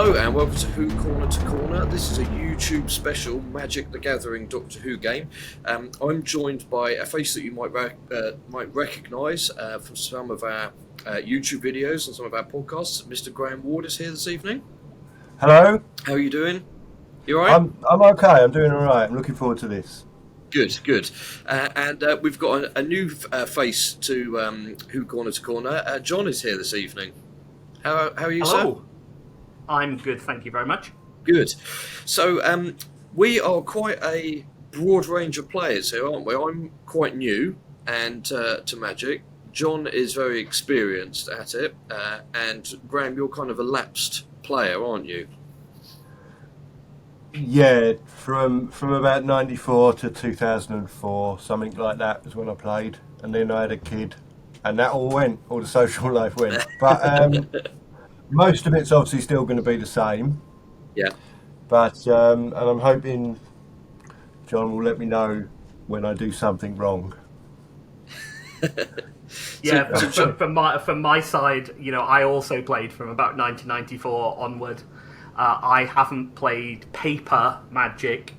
Hello and welcome to Who Corner to Corner. This is a YouTube special Magic the Gathering Doctor Who game. I'm joined by a face that you might recognise from some of our YouTube videos and some of our podcasts. Mr. Graham Ward is here this evening. Hello. How are you doing? You all right? I'm okay. I'm doing all right. I'm looking forward to this. Good. And we've got a new face to Who Corner to Corner. John is here this evening. How are you, Hello. sir? I'm good, thank you very much. Good. So we are quite a broad range of players here, aren't we? I'm quite new and to Magic. John is very experienced at it, and Graham, you're kind of a lapsed player, aren't you? Yeah, from about 94 to 2004, something like that was when I played, and then I had a kid, and that all the social life went. But most of it's obviously still going to be the same. Yeah. But and I'm hoping John will let me know when I do something wrong. Yeah, from my side, I also played from about 1994 onward. I haven't played paper Magic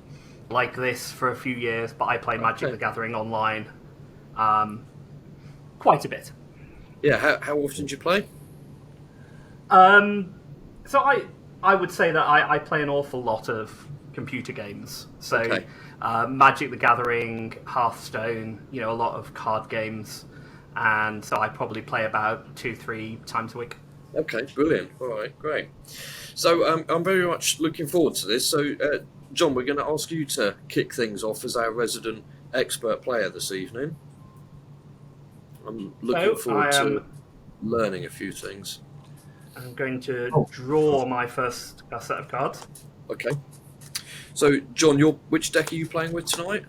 like this for a few years, but I play Magic the Gathering online quite a bit. Yeah, how often do you play? So I would say that I play an awful lot of computer games. So Magic the Gathering, Hearthstone, a lot of card games, and so I probably play about 2-3 times a week. Okay, brilliant. All right, great. So I'm very much looking forward to this. So, John, we're going to ask you to kick things off as our resident expert player this evening. I'm looking forward to learning a few things. I'm going to draw my first set of cards. Okay. So, John, which deck are you playing with tonight?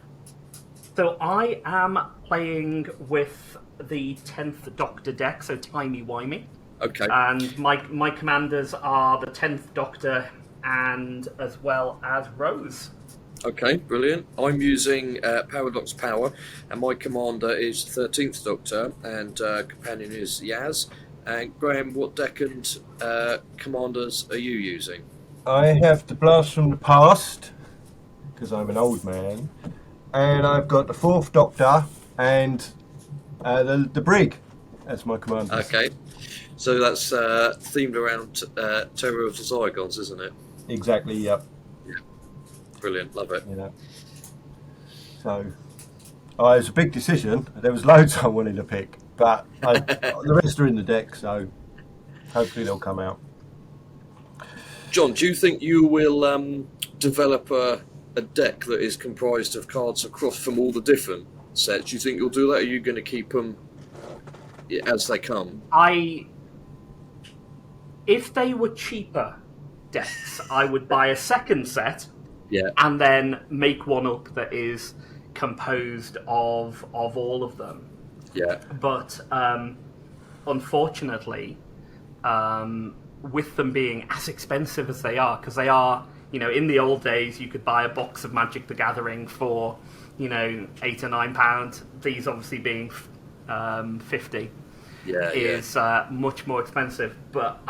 So I am playing with the 10th Doctor deck, so timey-wimey. Okay. And my commanders are the 10th Doctor and as well as Rose. Okay, brilliant. I'm using Paradox Power, and my commander is 13th Doctor, and companion is Yaz. And Graham, what deck and commanders are you using? I have the Blast from the Past, because I'm an old man, and I've got the 4th Doctor and the Brig as my commanders. Okay. So that's themed around Terror of the Zygons, isn't it? Exactly, yep. Yeah. Brilliant, love it. So, it was a big decision. There was loads I wanted to pick, but the rest are in the deck, so hopefully they'll come out. John, do you think you will develop a deck that is comprised of cards across from all the different sets? Do you think you'll do that, or are you going to keep them as they come? If they were cheaper decks, I would buy a second set, and then make one up that is composed of all of them. Yeah. But unfortunately, with them being as expensive as they are, because they are, in the old days you could buy a box of Magic the Gathering for, £8 or £9. These obviously being 50. Is much more expensive. But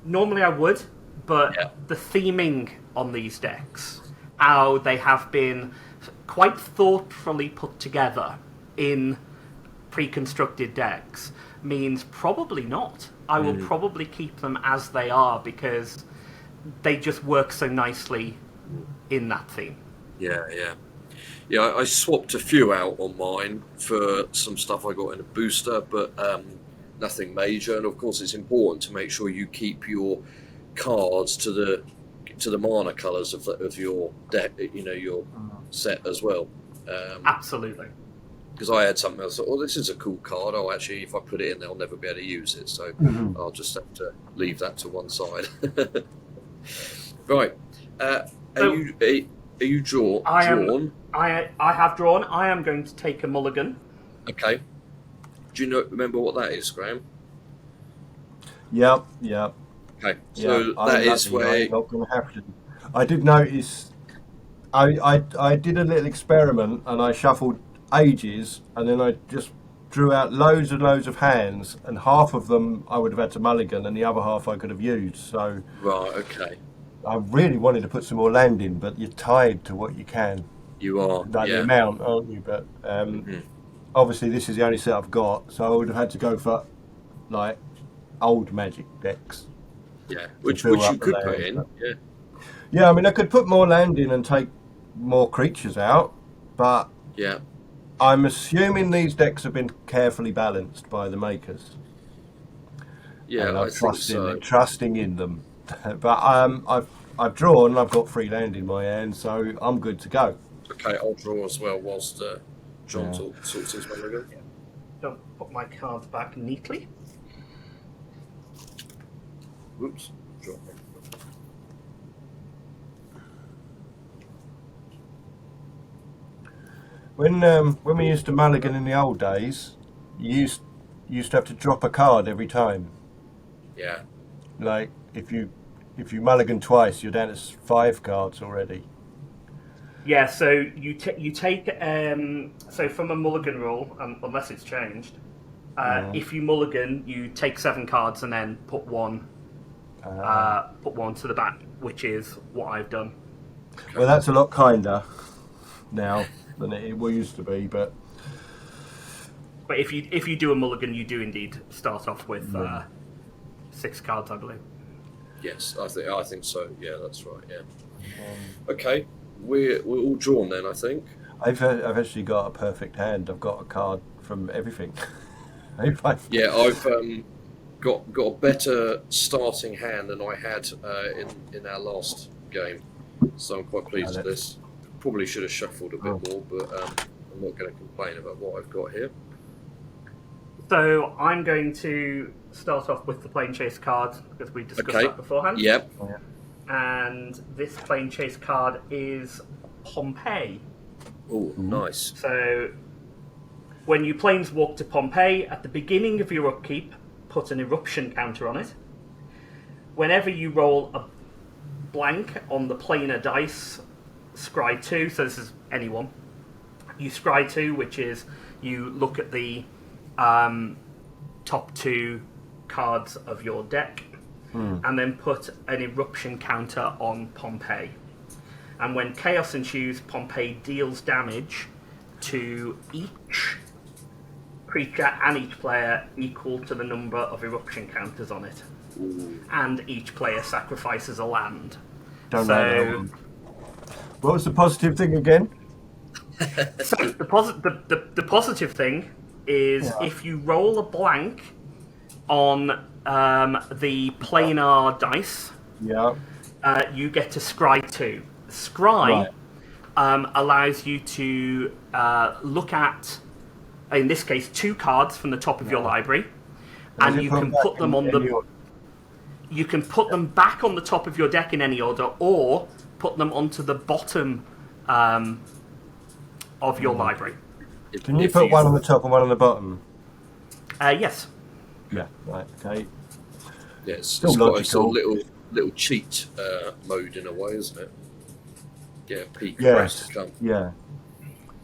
normally I would, but the theming on these decks, how they have been quite thoughtfully put together in pre-constructed decks, means probably not. I will probably keep them as they are because they just work so nicely in that theme. Yeah, I swapped a few out on mine for some stuff I got in a booster, but nothing major. And of course, it's important to make sure you keep your cards to the mana colours of your deck, your set as well. Absolutely. Because I had something else. Oh, this is a cool card. Oh, actually, if I put it in there, I'll never be able to use it. So I'll just have to leave that to one side. Right. Are you drawn? I have drawn. I am going to take a mulligan. Okay. Do you remember what that is, Graham? Yep. Okay. So that is where... I'm not going to have to. I did notice... I did a little experiment and I shuffled ages and then I just drew out loads and loads of hands, and half of them I would have had to mulligan, and the other half I could have used. So Right. Okay. I really wanted to put some more land in, but you're tied to what you can, You are. like the Yeah. amount, aren't you? But obviously this is the only set I've got, so I would have had to go for like old Magic decks. Yeah. Which fill you up the could put land, in. but- Yeah. Yeah, I mean I could put more land in and take more creatures out, but Yeah. I'm assuming these decks have been carefully balanced by the makers. Yeah. And I I'm think so. trusting in them. But I've drawn. I've got free land in my hand, so I'm good to go. Okay. I'll draw as well whilst John Yeah. sorts his mulligan. Don't put my cards back neatly. Whoops. Drop. When we used to mulligan in the old days, you used to have to drop a card every time. Yeah. Like if you mulligan twice, you're down to 5 cards already. Yeah, so you take so from a mulligan rule, unless it's changed, if you mulligan, you take 7 cards and then put one to the back, which is what I've done. Well, that's a lot kinder now than it used to be, but if you do a mulligan, you do indeed start off with 6 cards, I believe. Yes. I think so. Yeah. That's right. Yeah. Okay. We're all drawn then. I think. I've actually got a perfect hand. I've got a card from everything. Yeah. I've got a better starting hand than I had in our last game, so I'm quite pleased with this. Probably should have shuffled a bit more, but I'm not going to complain about what I've got here. So I'm going to start off with the Plane Chase card because we discussed that beforehand. Yep. And this Plane Chase card is Pompeii. Oh, nice. So when you planeswalk to Pompeii, at the beginning of your upkeep, put an eruption counter on it. Whenever you roll a blank on the planar dice, scry 2, so this is anyone. You scry 2, which is you look at the top 2 cards of your deck, and then put an eruption counter on Pompeii. And when chaos ensues, Pompeii deals damage to each creature and each player equal to the number of eruption counters on it. And each player sacrifices a land. Don't know that one. What was the positive thing again? So the positive thing is if you roll a blank on the planar dice, you get to scry 2. Scry allows you to look at, in this case, 2 cards from the top of your library, and you can put them on the. You can put them back on the top of your deck in any order, or put them onto the bottom of your library. Can you put one on the top and one on the bottom? Yes. Yeah. Right. Okay. Yeah, it's Still got a logical. sort of little cheat mode in a way, isn't it? Yeah, peak Yes. to come. Yeah.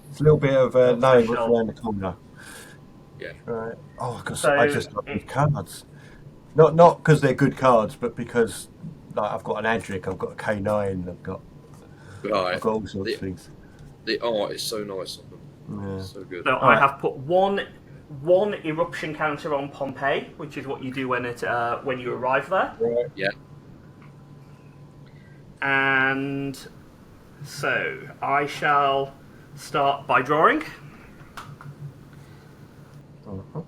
It's a little bit of knowing what's around the corner. Yeah. Right. Oh, because So I just got these cards. Not because they're good cards, but because like I've got an Adric, I've got a K9, I've got all sorts of things. The art is so nice on them. Yeah. So good. So I have put one eruption counter on Pompeii, which is what you do when you arrive there. Right. Yeah. And so I shall start by drawing. Uh-huh.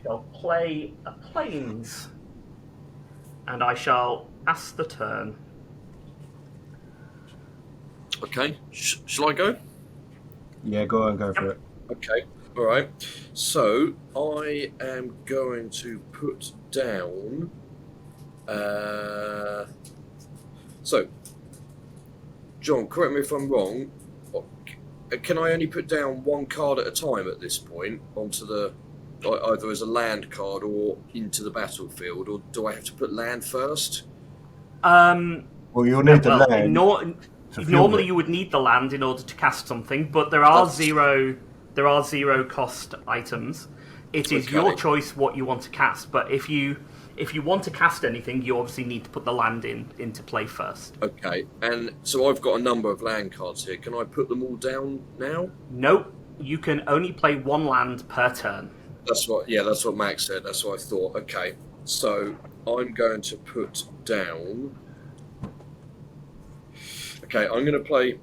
Shall play a planes, and I shall pass the turn. Okay. Shall I go? Yeah, go for it. Okay. All right. So I am going to put down. So, John, correct me if I'm wrong. Can I only put down 1 card at a time at this point onto the either as a land card or into the battlefield, or do I have to put land first? Well, you'll need the Well, land to fuel normally it. you would need the land in order to cast something, but there are zero cost items. It is Okay. your choice what you want to cast, but if you want to cast anything, you obviously need to put the land into play first. Okay, and so I've got a number of land cards here. Can I put them all down now? Nope, you can only play one land per turn. That's what Max said. That's what I thought. Okay, so I'm going to put down. Okay, I'm going to play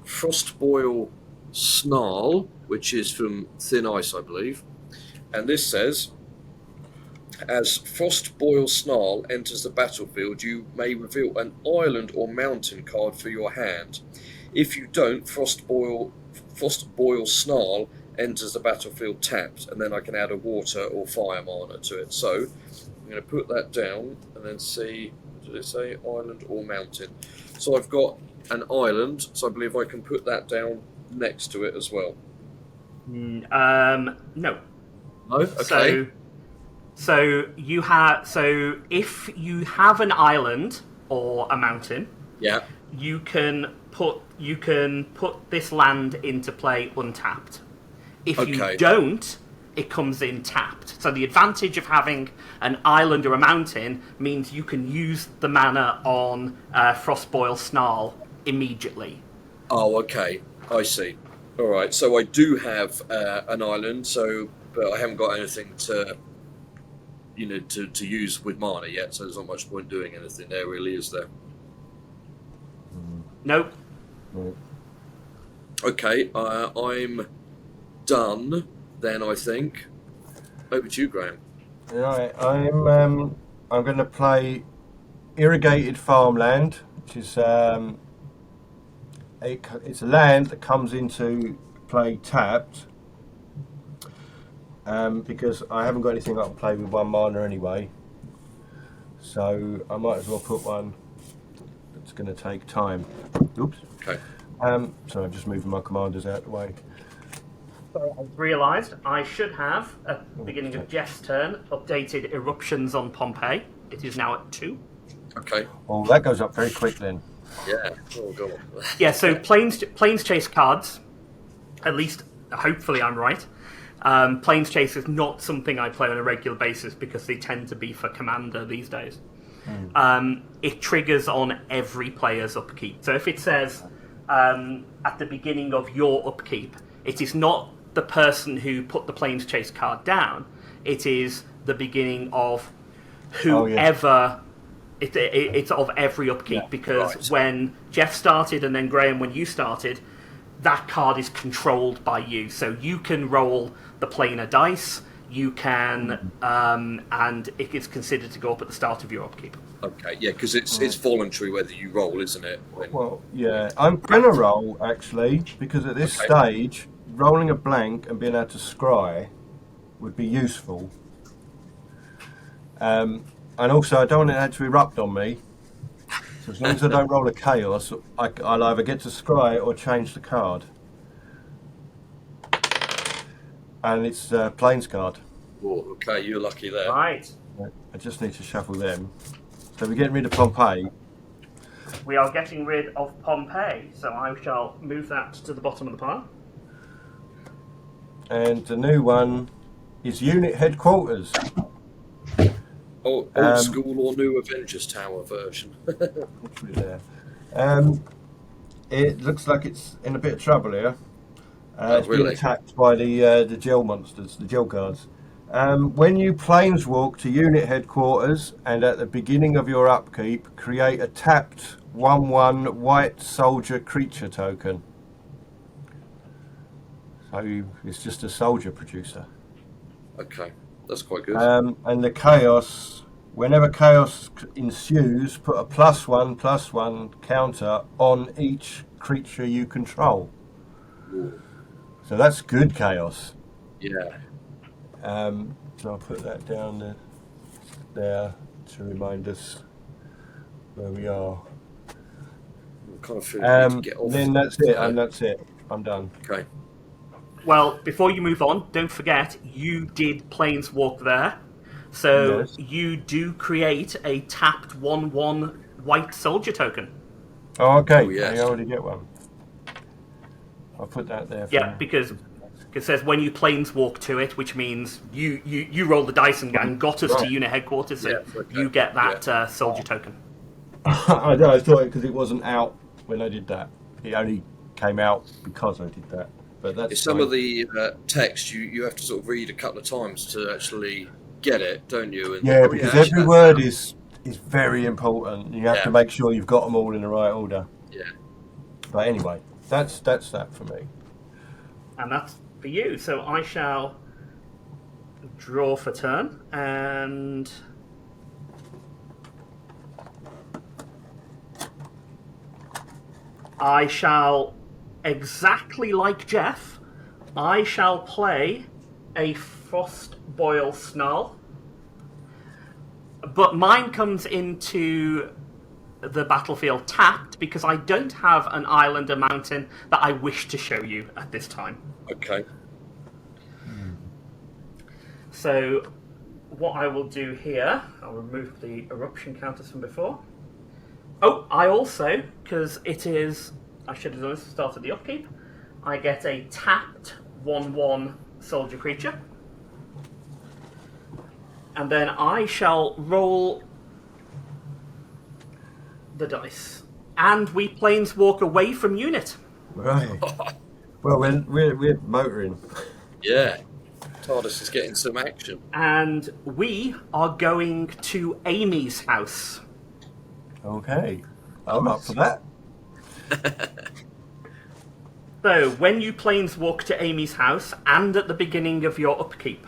Frostboil Snarl, which is from Thin Ice, I believe. And this says, as Frostboil Snarl enters the battlefield, you may reveal an island or mountain card for your hand. If you don't, Frostboil Snarl enters the battlefield tapped, and then I can add a water or fire mana to it. So I'm going to put that down and then see, what did it say? Island or mountain. So I've got an island, so I believe I can put that down next to it as well. No. No? Okay. So if you have an island or a mountain, Yeah. you can put this land into play untapped. If Okay. you don't, it comes in tapped. So the advantage of having an island or a mountain means you can use the mana on Frostboil Snarl immediately. Oh, okay. I see. All right. So I do have an island, but I haven't got anything to use with mana yet. So there's not much point doing anything there, really, is there? Nope. Okay. I'm done. Then I think. Over to you, Graham. Right, I'm going to play Irrigated Farmland, which is it's a land that comes into play tapped, because I haven't got anything I can play with one mana anyway, so I might as well put one that's going to take time. Oops. Okay. So I'm just moving my commanders out of the way. So I've realised I should have, at the beginning of Jeff's turn, updated eruptions on Pompeii. It is now at 2. Okay. Well, that goes up very quick then. Yeah. Oh, go on. Yeah, so planes chase cards, at least hopefully I'm right. Planes chase is not something I play on a regular basis because they tend to be for commander these days. It triggers on every player's upkeep. So if it says at the beginning of your upkeep, it is not the person who put the planes chase card down. It is the beginning of whoever. It's of every upkeep, because when Geoff started and then Graham, when you started, that card is controlled by you. So you can roll the planar dice. You can, and it is considered to go up at the start of your upkeep. Okay. Yeah, because it's voluntary whether you roll, isn't it? Well, yeah, I'm going to roll, actually, because at this stage, rolling a blank and being able to scry would be useful. And also, I don't want it to erupt on me. So as long as I don't roll a chaos, I'll either get to scry or change the card. And it's a plains card. Oh, okay, you're lucky there. Right. I just need to shuffle them. So we're getting rid of Pompeii. We are getting rid of Pompeii, so I shall move that to the bottom of the pile. And the new one is Unit Headquarters. Old school or new Avengers Tower version. It looks like it's in a bit of trouble here. It's really? been attacked by the gel monsters, the gel guards. When you planeswalk to unit headquarters and at the beginning of your upkeep, create a tapped 1/1 white soldier creature token. So it's just a soldier producer. Okay, that's quite good. And the chaos, whenever chaos ensues, put a +1/+1 counter on each creature you control. Ooh. So that's good chaos. Yeah. So I'll put that down there to remind us where we are. I kind of feel we need to get off. Then that's it, and that's it. I'm done. Okay. Well, before you move on, don't forget you did planeswalk there, so Yes. you do create a tapped 1/1 white soldier token. Oh, okay. Oh, yes. I already get one. I'll put that there. Yeah, because it says when you planeswalk to it, which means you roll the dice and got us to Right. unit headquarters, so Yeah, okay. you get that soldier token. I know. I thought because it wasn't out when I did that. It only came out because I did that. But that's Some fine. of the text you have to sort of read a couple of times to actually get it, don't you? And, Yeah, oh, because actually, every that's word that. is very important. You have Yeah. to make sure you've got them all in the right order. Yeah. But anyway, that's that for me. And that's for you. So I shall draw for turn, and I shall, exactly like Geoff, I shall play a Frostboil Snarl. But mine comes into the battlefield tapped because I don't have an island or mountain that I wish to show you at this time. Okay. So what I will do here, I'll remove the eruption counters from before. Oh, I also, because it is, I should have done this at the start of the upkeep, I get a tapped 1/1 soldier creature. And then I shall roll the dice. And we planeswalk away from unit. Right. Well, we're motoring. Yeah. TARDIS is getting some action. And we are going to Amy's house. Okay, I'm up for that. So, when you planeswalk to Amy's house, and at the beginning of your upkeep,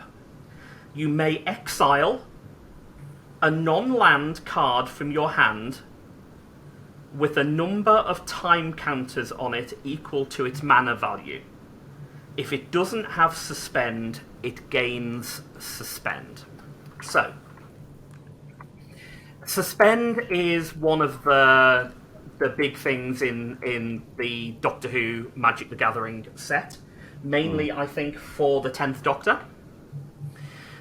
you may exile a non-land card from your hand with a number of time counters on it equal to its mana value. If it doesn't have Suspend, it gains Suspend. So, Suspend is one of the big things in the Doctor Who Magic the Gathering set. Mainly, I think, for the 10th Doctor.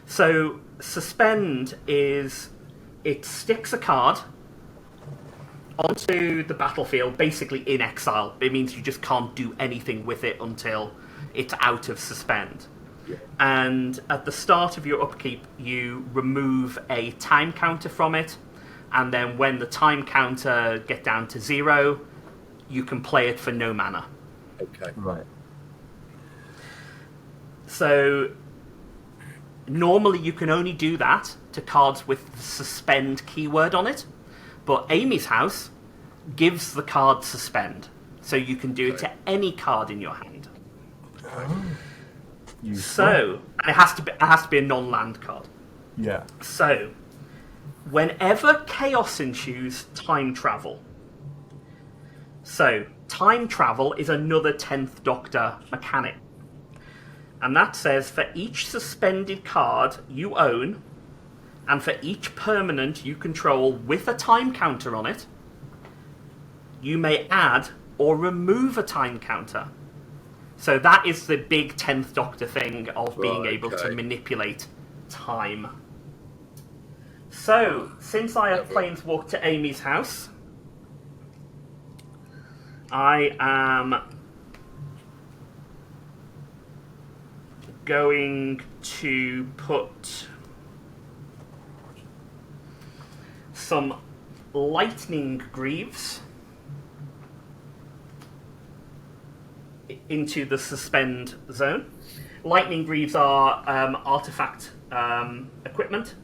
So, Suspend is... it sticks a card onto the battlefield, basically in exile. It means you just can't do anything with it until it's out of Suspend. Yeah. And at the start of your upkeep, you remove a time counter from it, and then when the time counter get down to 0, you can play it for no mana. Okay. Right. So normally you can only do that to cards with the Suspend keyword on it, but Amy's House gives the card Suspend, so you can do it to any card in your hand. So and it has to be a non-land card. Yeah. So whenever chaos ensues, time travel. So time travel is another 10th Doctor mechanic. And that says for each suspended card you own, and for each permanent you control with a time counter on it, you may add or remove a time counter. So that is the big 10th Doctor thing of being able to manipulate time. So, since I have planeswalked to Amy's house, I am going to put some lightning greaves into the suspend zone. Lightning greaves are artifact equipment,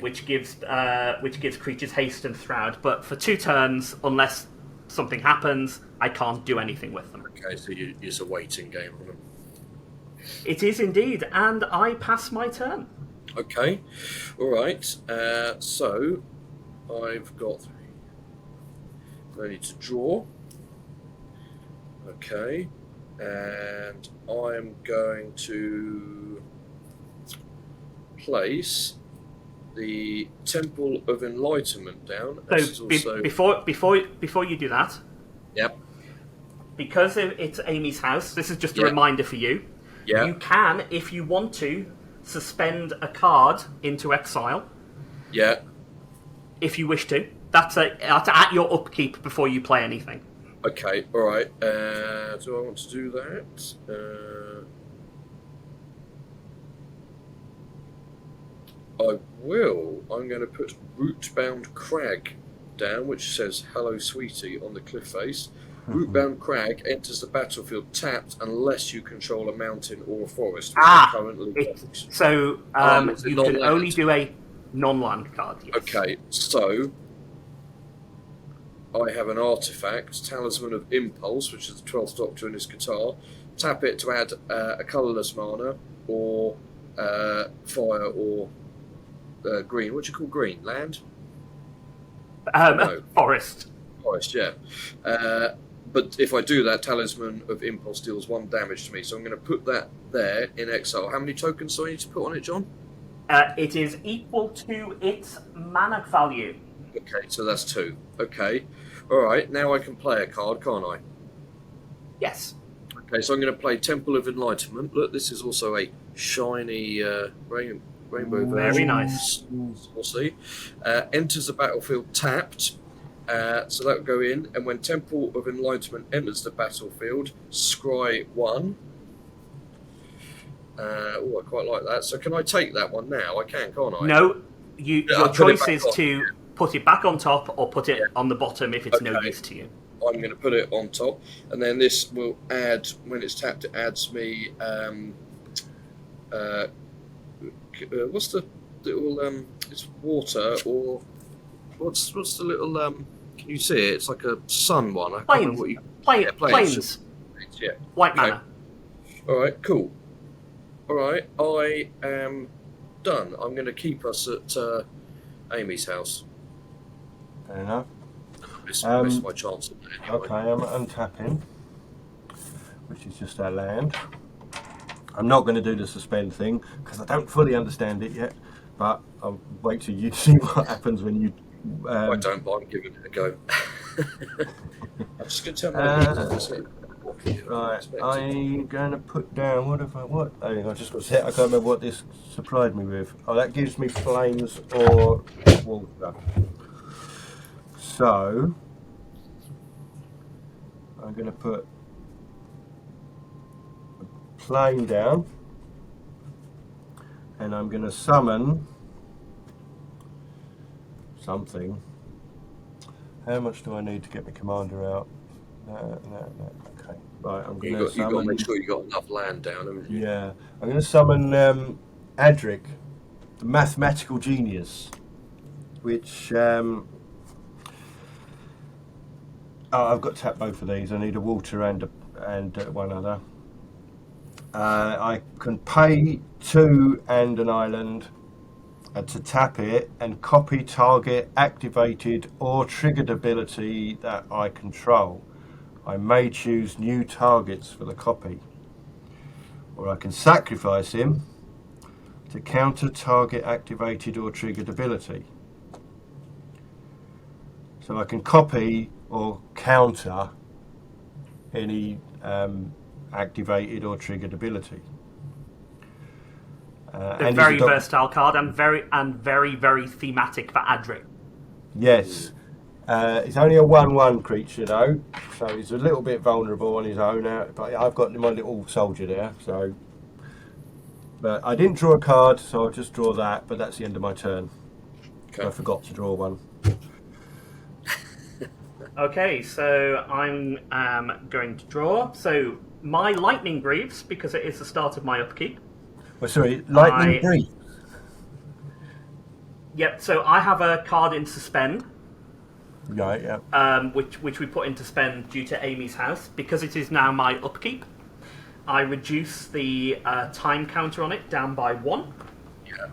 which gives creatures haste and shroud. But for 2 turns, unless something happens, I can't do anything with them. Okay, so it's a waiting game on them. It is indeed, and I pass my turn. Okay, all right. So I've got ready to draw. Okay, and I'm going to place the Temple of Enlightenment down. So before you do that, yep. because it's Amy's house, this is just a Yeah. reminder for you. Yeah. You can, if you want to, suspend a card into exile, Yeah. if you wish to. That's at your upkeep before you play anything. Okay. All right. Do I want to do that? I will. I'm going to put Rootbound Crag down, which says "Hello, sweetie" on the cliff face. Rootbound Crag enters the battlefield tapped unless you control a mountain or a forest, which I currently don't. So Is it you can non-land? only do a non-land card. Yes. Okay, so I have an artifact, Talisman of Impulse, which is the 12th Doctor in his guitar. Tap it to add a colourless mana, or fire, or green. What do you call green? Land? No. Forest. Forest, yeah. But if I do that, Talisman of Impulse deals 1 damage to me, so I'm going to put that there in exile. How many tokens do I need to put on it, John? It is equal to its mana value. Okay, so that's 2. Okay. Alright, now I can play a card, can't I? Yes. Okay, so I'm going to play Temple of Enlightenment. Look, this is also a shiny rainbow version. Very nice. We'll see. Enters the battlefield tapped. So that will go in, and when Temple of Enlightenment enters the battlefield, scry 1. I quite like that. So can I take that one now? I can, can't I? No, your choice is on. to put it back on top or put it on the bottom if it's no use to you. I'm going to put it on top, and then this will add, when it's tapped, it adds me. What's the little? It's water, or what's the little? Can you see it? It's like a sun one. I can't remember what you. Plains. Yeah. White Okay. mana. All right. Cool. All right. I am done. I'm going to keep us at Amy's house. Fair enough. Miss my chance of that anyway. Okay, I'm untapping, which is just our land. I'm not going to do the suspend thing because I don't fully understand it yet, but I'll wait till you see what happens when you. I don't, but I'm giving it a go. I'm just going to tell my Right, I'm going to put down. I just got set. I can't remember what this supplied me with. Oh, that gives me flames or water. So I'm going to put a plane down, and I'm going to summon something. How much do I need to get my commander out? No. Okay. Right, I'm going to summon. You've got to make sure you got enough land down, haven't you? Yeah, I'm going to summon Adric, the mathematical genius, which. I've got to tap both of these. I need a water and one other. I can pay 2 and an island to tap it and copy target activated or triggered ability that I control. I may choose new targets for the copy. Or I can sacrifice him to counter target activated or triggered ability. So I can copy or counter any activated or triggered ability. A very versatile card and very thematic for Adric. Yes. It's only a 1/1 creature though, so he's a little bit vulnerable on his own. But I've got my little soldier there, so. But I didn't draw a card, so I'll just draw that. But that's the end of my turn. Okay. I forgot to draw one. Okay, so I'm going to draw. So my Lightning Greaves, because it is the start of my upkeep. Well, sorry, Lightning Breeze. Yep. So I have a card in Suspend. Right. Yeah. Which we put into spend due to Amy's house. Because it is now my upkeep, I reduce the time counter on it down by 1. Yeah.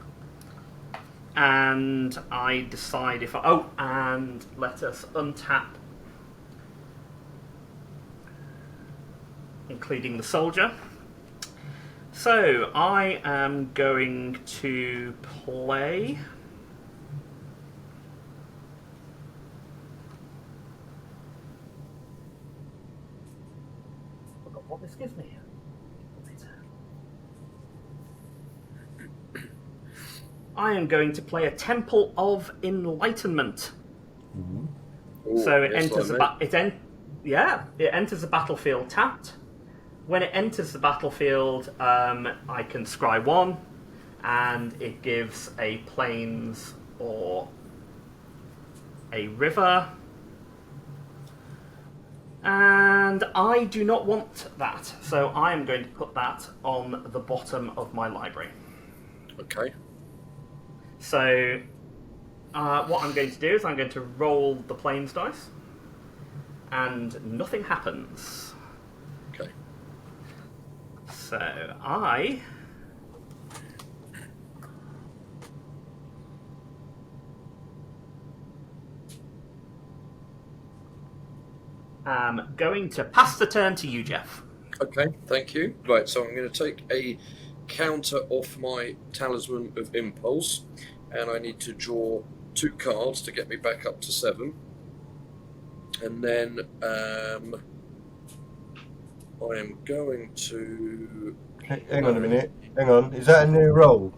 And I decide if and let us untap, including the soldier. So I am going to play I am going to play a Temple of Enlightenment. Ooh, So it yes, enters the like me. it enters the battlefield tapped. When it enters the battlefield, I can scry 1, and it gives a plains or a river. And I do not want that, so I am going to put that on the bottom of my library. Okay. So, what I'm going to do is I'm going to roll the plains dice, and nothing happens. Okay. So, I am going to pass the turn to you, Geoff. Okay, thank you. Right, so I'm going to take a counter off my Talisman of Impulse, and I need to draw 2 cards to get me back up to 7. And then I am going to... Hang on a minute. Hang on. Is that a new roll?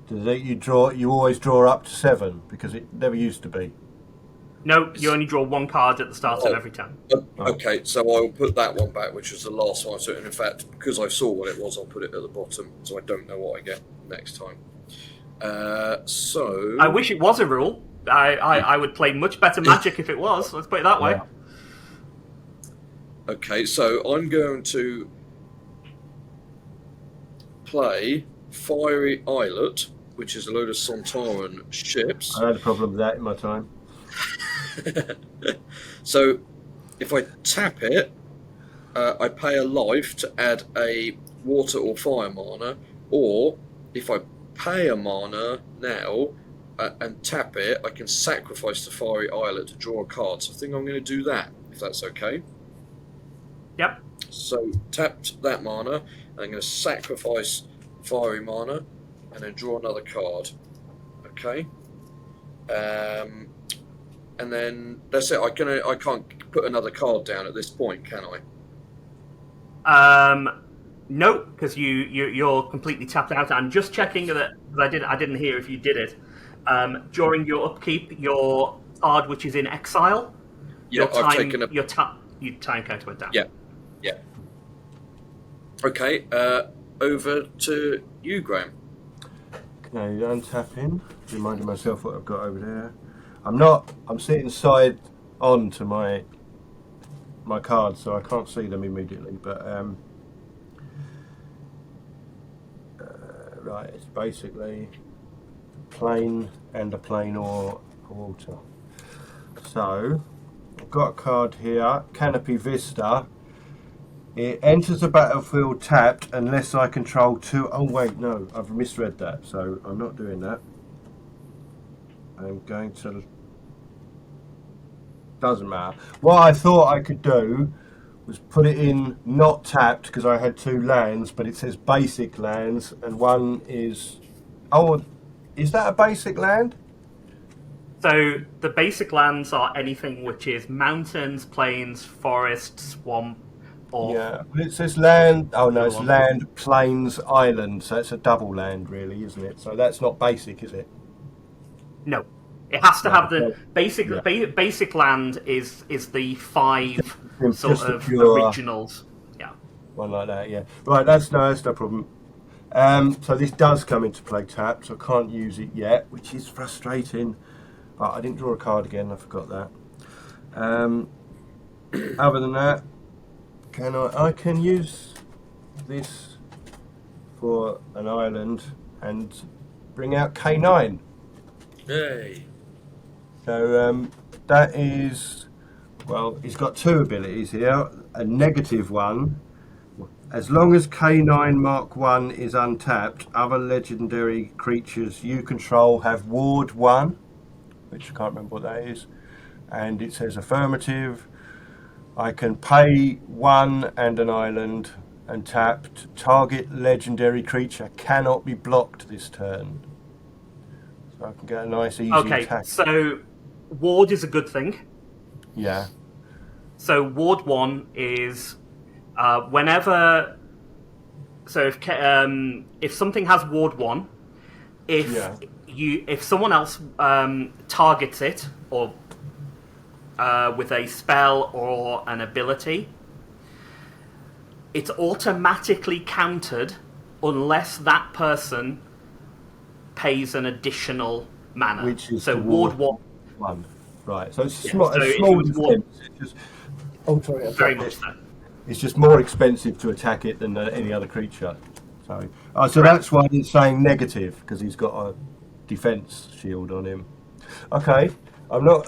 Does it you always draw up to 7 because it never used to be? No, you only draw 1 card at the start of every turn. Okay, so I'll put that one back, which was the last one. So, in fact, because I saw what it was, I'll put it at the bottom, so I don't know what I get next time. So I wish it was a rule. I would play much better Magic if it was. Let's put it that way. Yeah. Okay, so I'm going to play Fiery Islet, which is a load of Sontaran ships. I had a problem with that in my time. So if I tap it, I pay a life to add a water or fire mana, or if I pay a mana now and tap it, I can sacrifice the Fiery Islet to draw a card. So I think I'm going to do that, if that's okay. Yep. So tapped that mana, and I'm going to sacrifice Fiery mana, and then draw another card. Okay. And then that's it. I can't put another card down at this point, can I? No, because you're completely tapped out. I'm just checking that I didn't hear if you did it. During your upkeep, your card which is in exile, Yeah, I've taken a. your time counter went down. Yeah. Okay. Over to you, Graham. Okay, untapping. Reminding myself what I've got over there. I'm sitting side on to my cards, so I can't see them immediately. But right, it's basically a plane and a plane or a water. So I've got a card here, Canopy Vista. It enters the battlefield tapped unless I control 2. Oh wait, no, I've misread that, so I'm not doing that. I'm going to... Doesn't matter. What I thought I could do was put it in not tapped because I had 2 lands, but it says basic lands, and one is... Oh, is that a basic land? So the basic lands are anything which is mountains, plains, forest, swamp, or... Yeah, but it says land... Oh no, it's land, plains, island, so it's a double land really, isn't it? So that's not basic, is it? No. It has to have the no. basic. Yeah. Basic land is the 5 Just sort the of pure- originals. Yeah. One like that, yeah. Right, that's no problem. So this does come into play tapped, so I can't use it yet, which is frustrating. But I didn't draw a card again, I forgot that. Other than that, I can use this for an island and bring out K9. Yay. So that is, well, he's got 2 abilities here. A negative one. As long as K9 Mark 1 is untapped, other legendary creatures you control have Ward 1, which I can't remember what that is. And it says affirmative. I can pay 1 and an island and tapped. Target legendary creature cannot be blocked this turn. So I can get a nice easy attack. So ward is a good thing. Yeah. So ward 1 is whenever. So if something has ward 1, If Yeah. if someone else targets it or with a spell or an ability, it's automatically countered unless that person pays an additional mana. Which is so the ward one. Right. So it's Yeah, small. so A if small it was ward- defense. It's just. Oh, sorry. I very dropped much it. so. It's just more expensive to attack it than any other creature. So, so Correct. that's why it's saying negative, because he's got a defense shield on him. Okay, I'm not.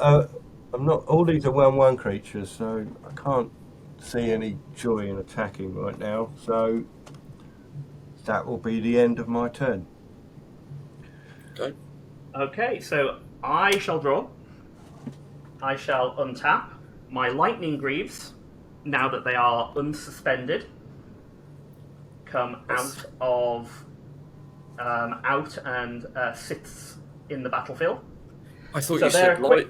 All these are 1/1 creatures, so I can't see any joy in attacking right now. So that will be the end of my turn. Okay. Okay, so I shall draw. I shall untap my Lightning Greaves, now that they are unsuspended, come Yes. out and sits in the battlefield. I thought So you they're said quick-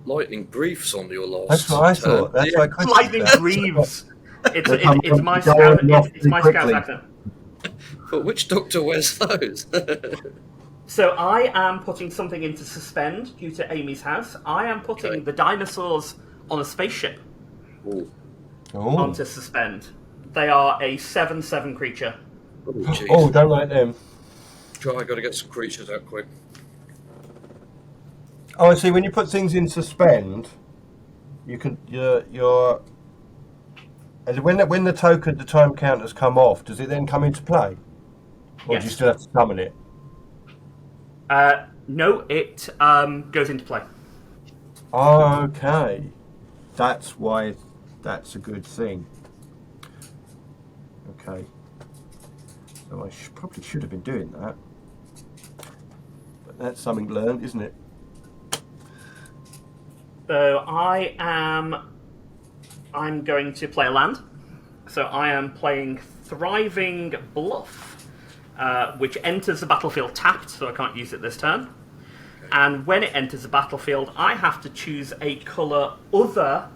lightning briefs on your last. That's what I turn. thought. That's Yeah. why I questioned Lightning that. Greaves. It's They come my from scout. going off It's my pretty scout's quickly. accent. But which doctor wears those? So I am putting something into suspend due to Amy's house. I am putting Okay. the dinosaurs on a spaceship Oh, Oh, onto suspend. They are a 7/7 creature. jeez. oh, don't like them. I got to get some creatures out quick. Oh, I see. When you put things in suspend, you can and when the time counters come off, does it then come into play, or do you Yes. still have to summon it? No, it goes into play. Oh, okay, that's why that's a good thing. Okay, so I probably should have been doing that, but that's something learned, isn't it? So I'm going to play a land. So I am playing Thriving Bluff, which enters the battlefield tapped, so I can't use it this turn. And when it enters the battlefield, I have to choose a colour other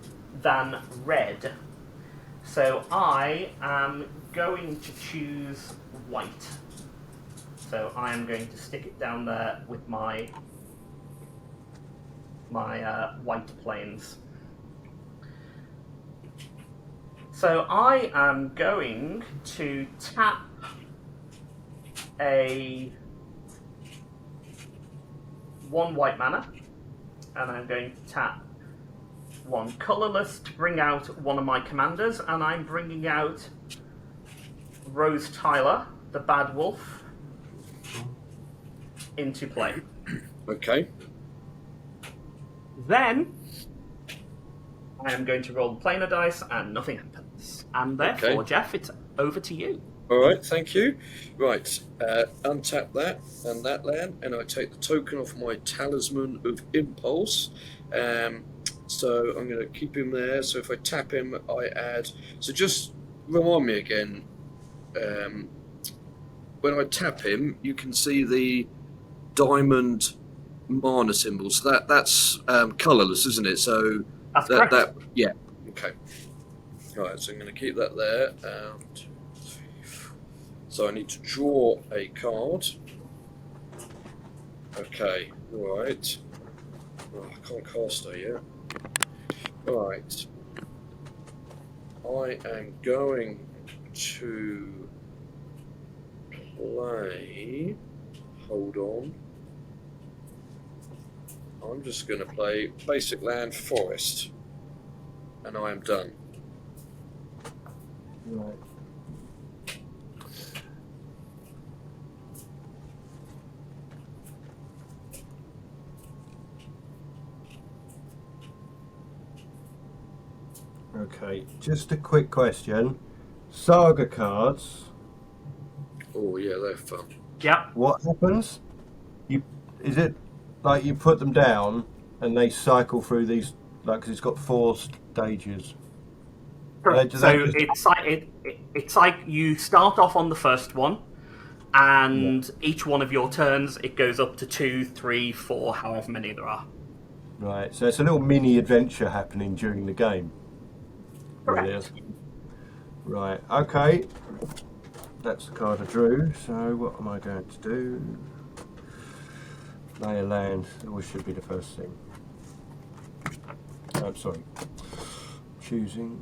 than red. So I am going to choose white. So I am going to stick it down there with my white planes. So I am going to tap one white mana, and I'm going to tap one colourless to bring out one of my commanders, and I'm bringing out Rose Tyler, the Bad Wolf, into play. Okay. Then I am going to roll the planar dice, and nothing happens. And therefore, Okay. Geoff, it's over to you. All right, thank you. Right, untap that and that land, and I take the token off my Talisman of Impulse. So I'm going to keep him there. So if I tap him, I add. So just remind me again. When I tap him, you can see the diamond mana symbol. So that's colourless, isn't it? So That's correct. yeah. Okay. Right, so I'm going to keep that there. 1, 2, 3, 4. So I need to draw a card. Okay, right. Oh, I can't cast her yet. Right. I am going to play. Hold on. I'm just going to play Basic Land Forest. And I am done. Right. Okay, just a quick question. Saga cards, Oh, yeah, they're fun. Yep. what happens? Is it like you put them down and they cycle through these, like, because it's got 4 stages? Correct. do So they just- it's like you start off on the first one, and each one of your turns it goes up to 2, 3, 4, however many there are. Right, so it's a little mini adventure happening during the game. Correct. Really is. Right, okay. That's the card I drew, so what am I going to do? Lay a land. Always should be the first thing. I'm sorry. Choosing.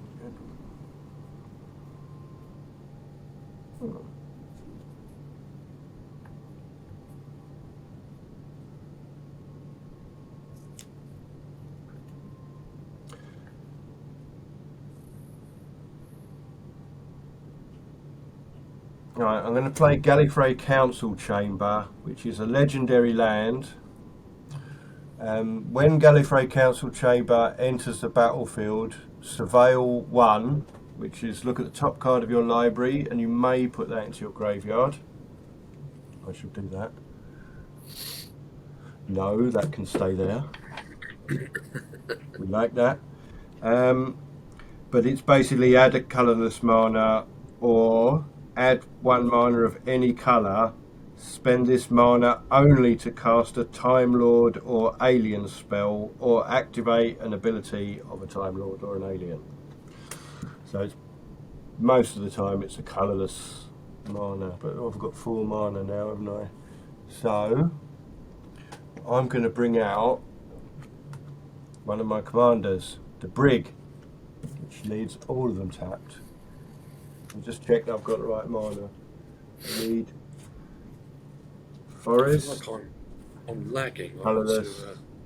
Right, I'm going to play Gallifrey Council Chamber, which is a legendary land. When Gallifrey Council Chamber enters the battlefield, surveil 1, which is look at the top card of your library, and you may put that into your graveyard. I should do that. No, that can stay there. We like that. But it's basically add a colourless mana or add 1 mana of any colour. Spend this mana only to cast a Time Lord or alien spell or activate an ability of a Time Lord or an alien. So it's, most of the time it's a colourless mana, but I've got 4 mana now, haven't I? So I'm going to bring out one of my commanders, the Brig, which needs all of them tapped. I'll just check that I've got the right mana. I need forest, I'm lagging. colourless,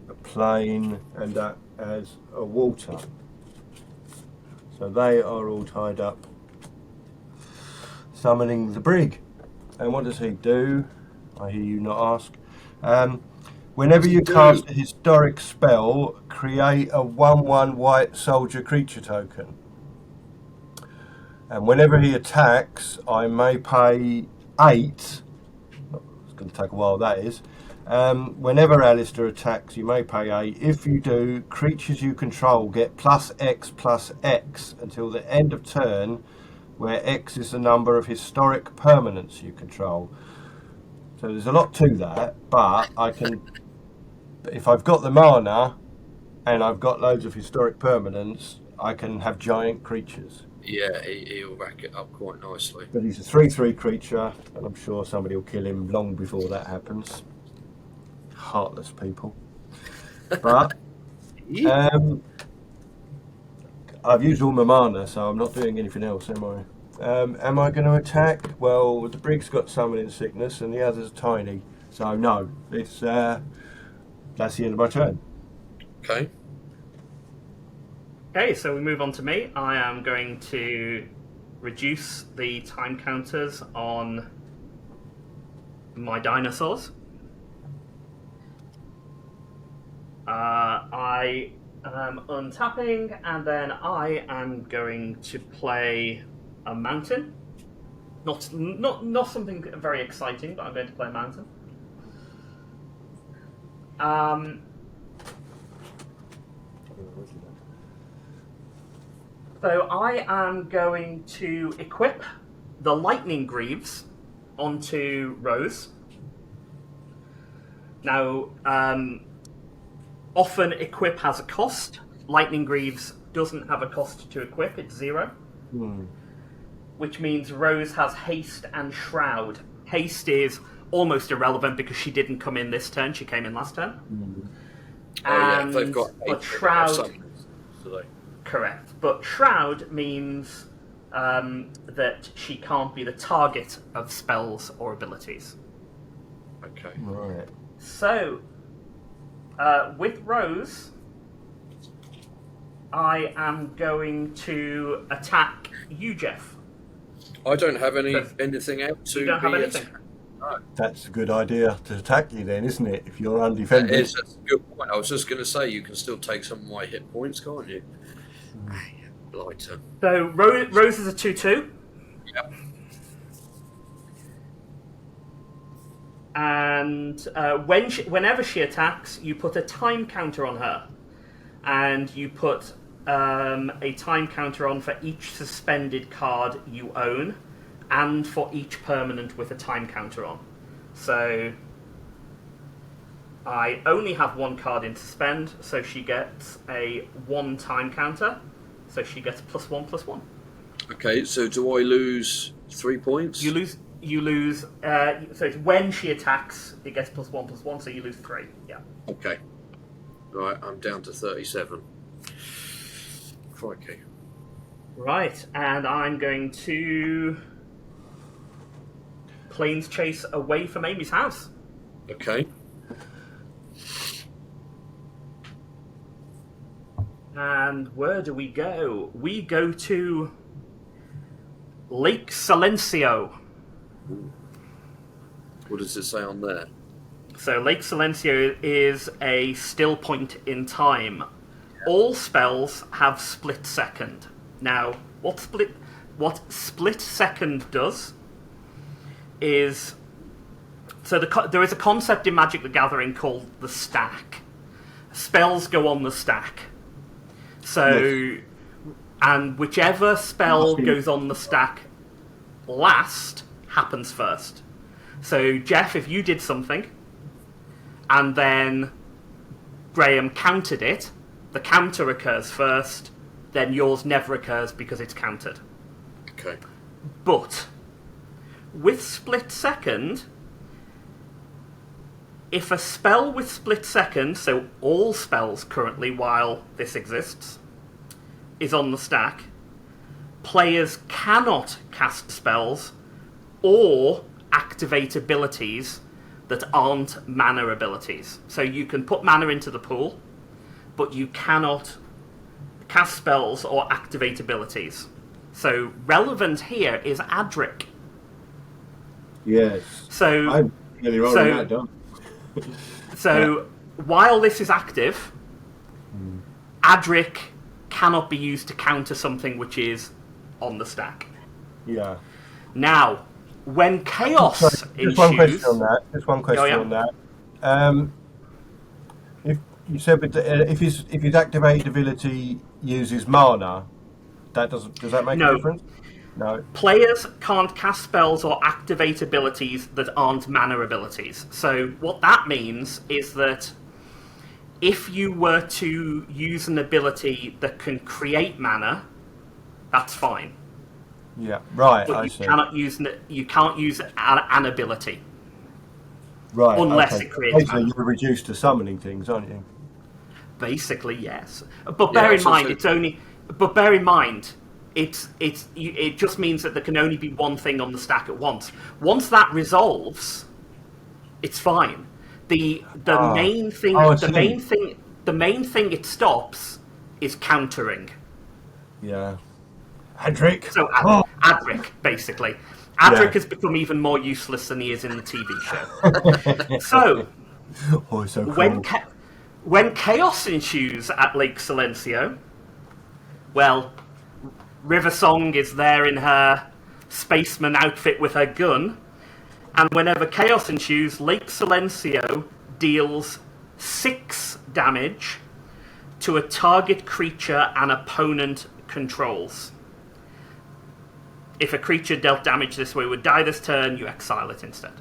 a plain, and that as a water. So they are all tied up. Summoning the Brig. And what does he do? I hear you not ask. Whenever you cast a historic spell, create a 1/1 white soldier creature token. And whenever he attacks, I may pay 8. It's going to take a while, that is. Whenever Alistair attacks, you may pay 8. If you do, creatures you control get +X until the end of turn, where X is the number of historic permanents you control. So there's a lot to that, but I can, if I've got the mana and I've got loads of historic permanents, I can have giant creatures. Yeah, he'll rack it up quite nicely. But he's a 3/3 creature, and I'm sure somebody will kill him long before that happens. Heartless people. But I've used all my mana, so I'm not doing anything else, am I? Am I going to attack? Well, the Brig's got summoning sickness, and the other's tiny. So no, it's that's the end of my turn. Okay. Okay, so we move on to me. I am going to reduce the time counters on my dinosaurs. I am untapping, and then I am going to play a mountain. Not something very exciting, but I'm going to play a mountain. So I am going to equip the Lightning Greaves onto Rose. Now, often equip has a cost. Lightning Greaves doesn't have a cost to equip, it's 0. Which means Rose has Haste and Shroud. Haste is almost irrelevant because she didn't come in this turn, she came in last turn. Yeah, they've got but Shroud... today. Correct. But Shroud means that she can't be the target of spells or abilities. Okay. Right. So, with Rose, I am going to attack you, Geoff. I don't have anything out to You don't have be anything? That's a good idea to attack you then, isn't it? If you're undefended. That's a good point. I was just going to say, you can still take some of my hit points, can't you? Blighter. So, Rose is a 2/2. Yep. And whenever she attacks, you put a time counter on her. And you put a time counter on for each suspended card you own, and for each permanent with a time counter on. So I only have 1 card in suspend, so she gets a 1 time counter. So she gets +1/+1. Okay, so do I lose 3 points? You lose you lose. So it's when she attacks, it gets +1/+1, so you lose 3. Yeah. Okay. Right, I'm down to 37. Crikey. Right, and I'm going to planes chase away from Amy's house. Okay. And where do we go? We go to Lake Silencio. What does it say on there? So Lake Silencio is a still point in time. All spells have split second. Now, what split second does is there is a concept in Magic the Gathering called the stack. Spells go on the stack. So, yes. And whichever spell goes on the stack last happens first. So, Geoff, if you did something, and then Graham countered it, the counter occurs first, then yours never occurs because it's countered. Okay. But with split second, if a spell with split second, so all spells currently while this exists, is on the stack, players cannot cast spells or activate abilities that aren't mana abilities. So you can put mana into the pool, but you cannot cast spells or activate abilities. So relevant here is Adric. Yes. So I'm really rolling that down. So while this is active, Adric cannot be used to counter something which is on the stack. Yeah. Now, when chaos Just one question on that. If you said if his activated ability uses mana, does that make a difference? No. Players can't cast spells or activate abilities that aren't mana abilities. So what that means is that if you were to use an ability that can create mana, that's fine. Yeah, right. But I you see. You can't use an ability. Right. Unless it creates basically, mana. you're reduced to summoning things, aren't you? Basically, yes. But bear in mind, it just means that there can only be one thing on the stack at once. Once that resolves, it's fine. The main thing it stops is countering. Yeah. Adric. So Adric, basically. Adric has become even more useless than he is in the TV show. So, so cool. when chaos ensues at Lake Silencio, well, Riversong is there in her spaceman outfit with her gun, and whenever chaos ensues, Lake Silencio deals 6 damage to a target creature an opponent controls. If a creature dealt damage this way would die this turn, you exile it instead.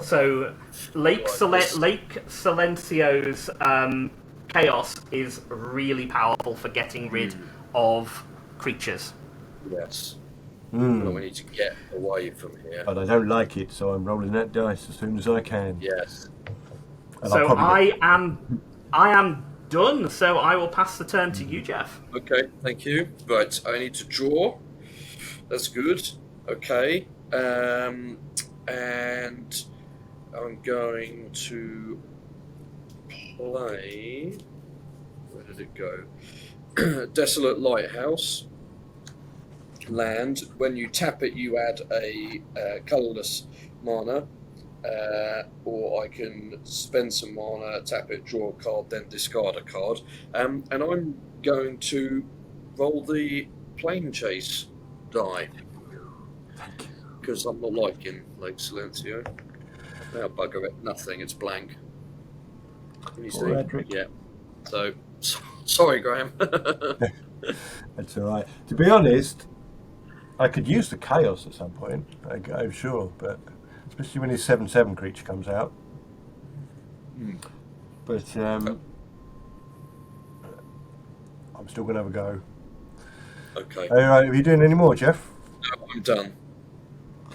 So Lake Silencio's chaos is really powerful for getting rid of creatures. Yes. Well, we need to get away from here. But I don't like it, so I'm rolling that dice as soon as I can. Yes. And so I am done. So I will pass the turn to you, Geoff. Okay, thank you. Right, I need to draw. That's good. Okay. And I'm going to play... Where did it go? Desolate Lighthouse. Land. When you tap it, you add a colourless mana. Or I can spend some mana, tap it, draw a card, then discard a card. And I'm going to roll the plane chase die. Because I'm not liking Lake Silencio. Now bugger it, nothing, it's blank. Can you see? Yeah. So, sorry, Graham. That's alright. To be honest, I could use the chaos at some point, I'm sure, but especially when his 7/7 creature comes out. But I'm still going to have a go. Okay. Alright, are you doing any more, Geoff? No, I'm done.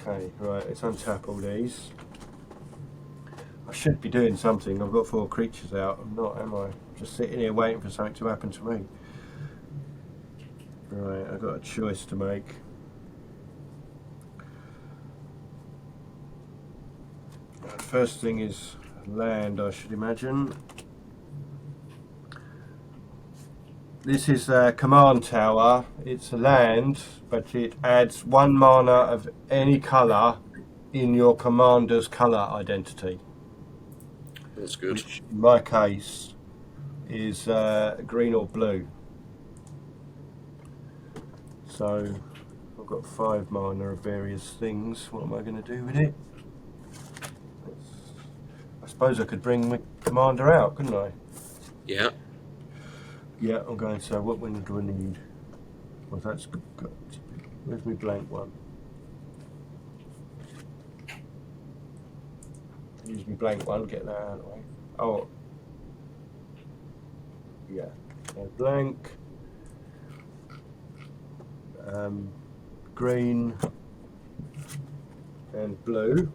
Okay, right, let's untap all these. I should be doing something. I've got 4 creatures out. I'm not, am I? Just sitting here waiting for something to happen to me. Right, I've got a choice to make. First thing is land, I should imagine. This is a command tower. It's a land, but it adds 1 mana of any colour in your commander's colour identity. That's good. Which, in my case, is green or blue. So, I've got 5 mana of various things. What am I going to do with it? I suppose I could bring my commander out, couldn't I? Yeah. Yeah, I'm going to. What window do I need? Well, that's got. Where's my blank one? Use my blank one, get that out of the way. Oh. Yeah. So blank. Green. And blue.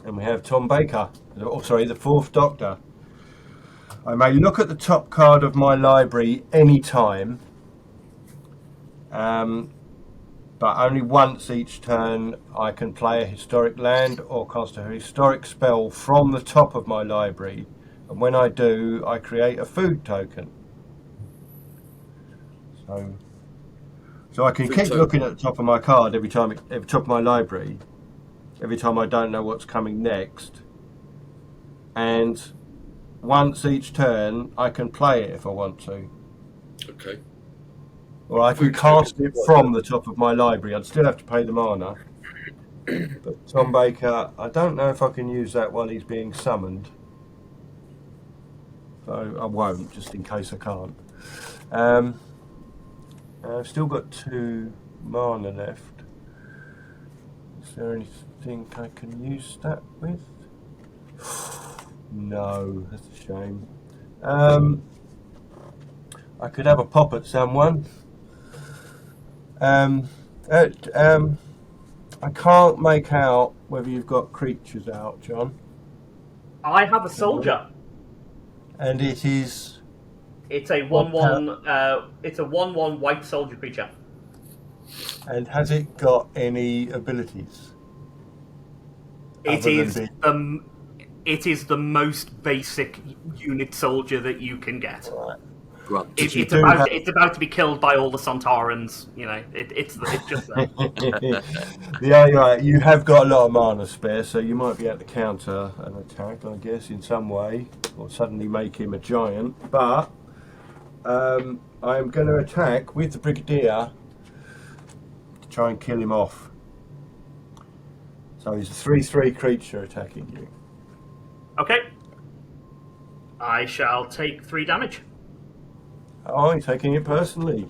And we have Tom Baker. Oh, sorry, the 4th Doctor. I may look at the top card of my library any time, but only once each turn I can play a historic land or cast a historic spell from the top of my library, and when I do, I create a food token. So I can Food keep token. looking at the top of my card every top of my library, every time I don't know what's coming next, and once each turn, I can play it if I want to. Okay. Or I can cast it from the top of my library. I'd still have to pay the mana. But Tom Baker, I don't know if I can use that while he's being summoned. So I won't, just in case I can't. I've still got 2 mana left. Is there anything I can use that with? No, that's a shame. I could have a pop at someone. I can't make out whether you've got creatures out, John. I have a soldier. And it is. It's a 1/1. It's a 1/1 white soldier creature. And has it got any abilities? It is the most basic unit soldier that you can get. Right. Right. It's about to be killed by all the Sontarans. You know, it's just that. Yeah, right. You have got a lot of mana spare, so you might be able to counter an attack, I guess, in some way, or suddenly make him a giant. But I'm going to attack with the Brigadier to try and kill him off. So he's a 3/3 creature attacking you. Okay. I shall take 3 damage. Oh, you're taking it personally.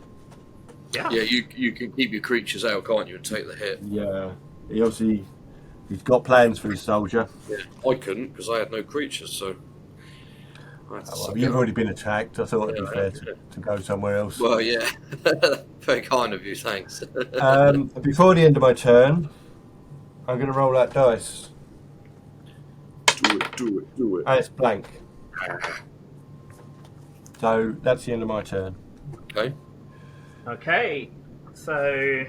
Yeah. Yeah, you can keep your creatures out, can't you, and take the hit. Yeah. He's got plans for his soldier. Yeah, I couldn't because I had no creatures, so. You've already been attacked. I thought it'd be fair to go somewhere else. Well, yeah. Very kind of you, thanks. Before the end of my turn, I'm going to roll that dice. Do it. And it's blank. So that's the end of my turn. Okay. Okay. So I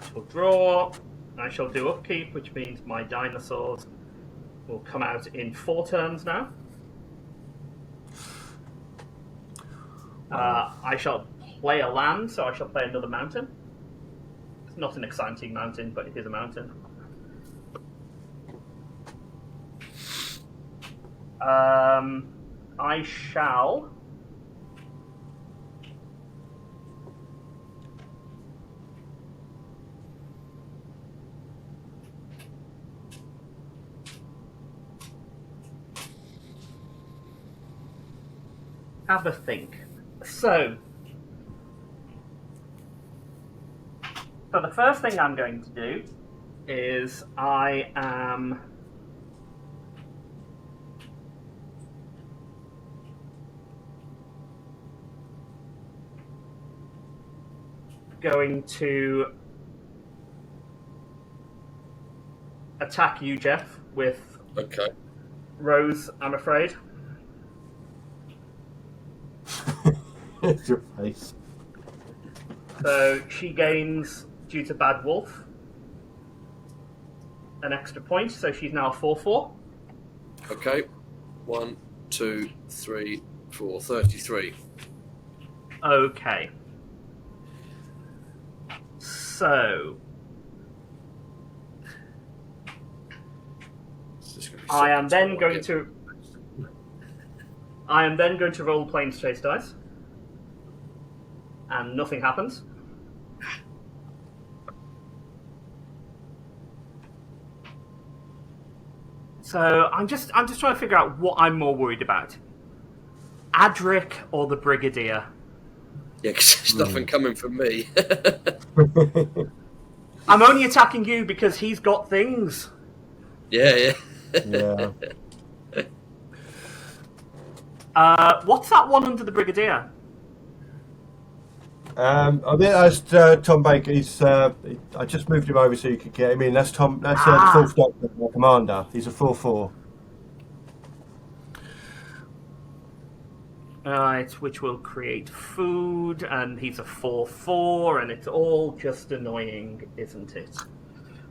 shall draw. I shall do upkeep, which means my dinosaurs will come out in 4 turns now. I shall play a land, so I shall play another mountain. It's not an exciting mountain, but it is a mountain. I shall have a think. So the first thing I'm going to do is I am going to attack you, Geoff, with Okay. Rose, I'm afraid. It's your face. So she gains, due to Bad Wolf, an extra point, so she's now 4/4. Okay. 1, 2, 3, 4. 33. Okay. So I am then going to roll Planes Chase dice, and nothing happens. So I'm just trying to figure out what I'm more worried about: Adric or the Brigadier. Yeah, because there's nothing coming from me. I'm only attacking you because he's got things. Yeah. Yeah. What's that one under the Brigadier? I think that's Tom Baker. I just moved him over so you could get him in. That's Tom. That's the fourth Doctor, my commander. He's a 4/4. Right, which will create food, and he's a 4/4, and it's all just annoying, isn't it?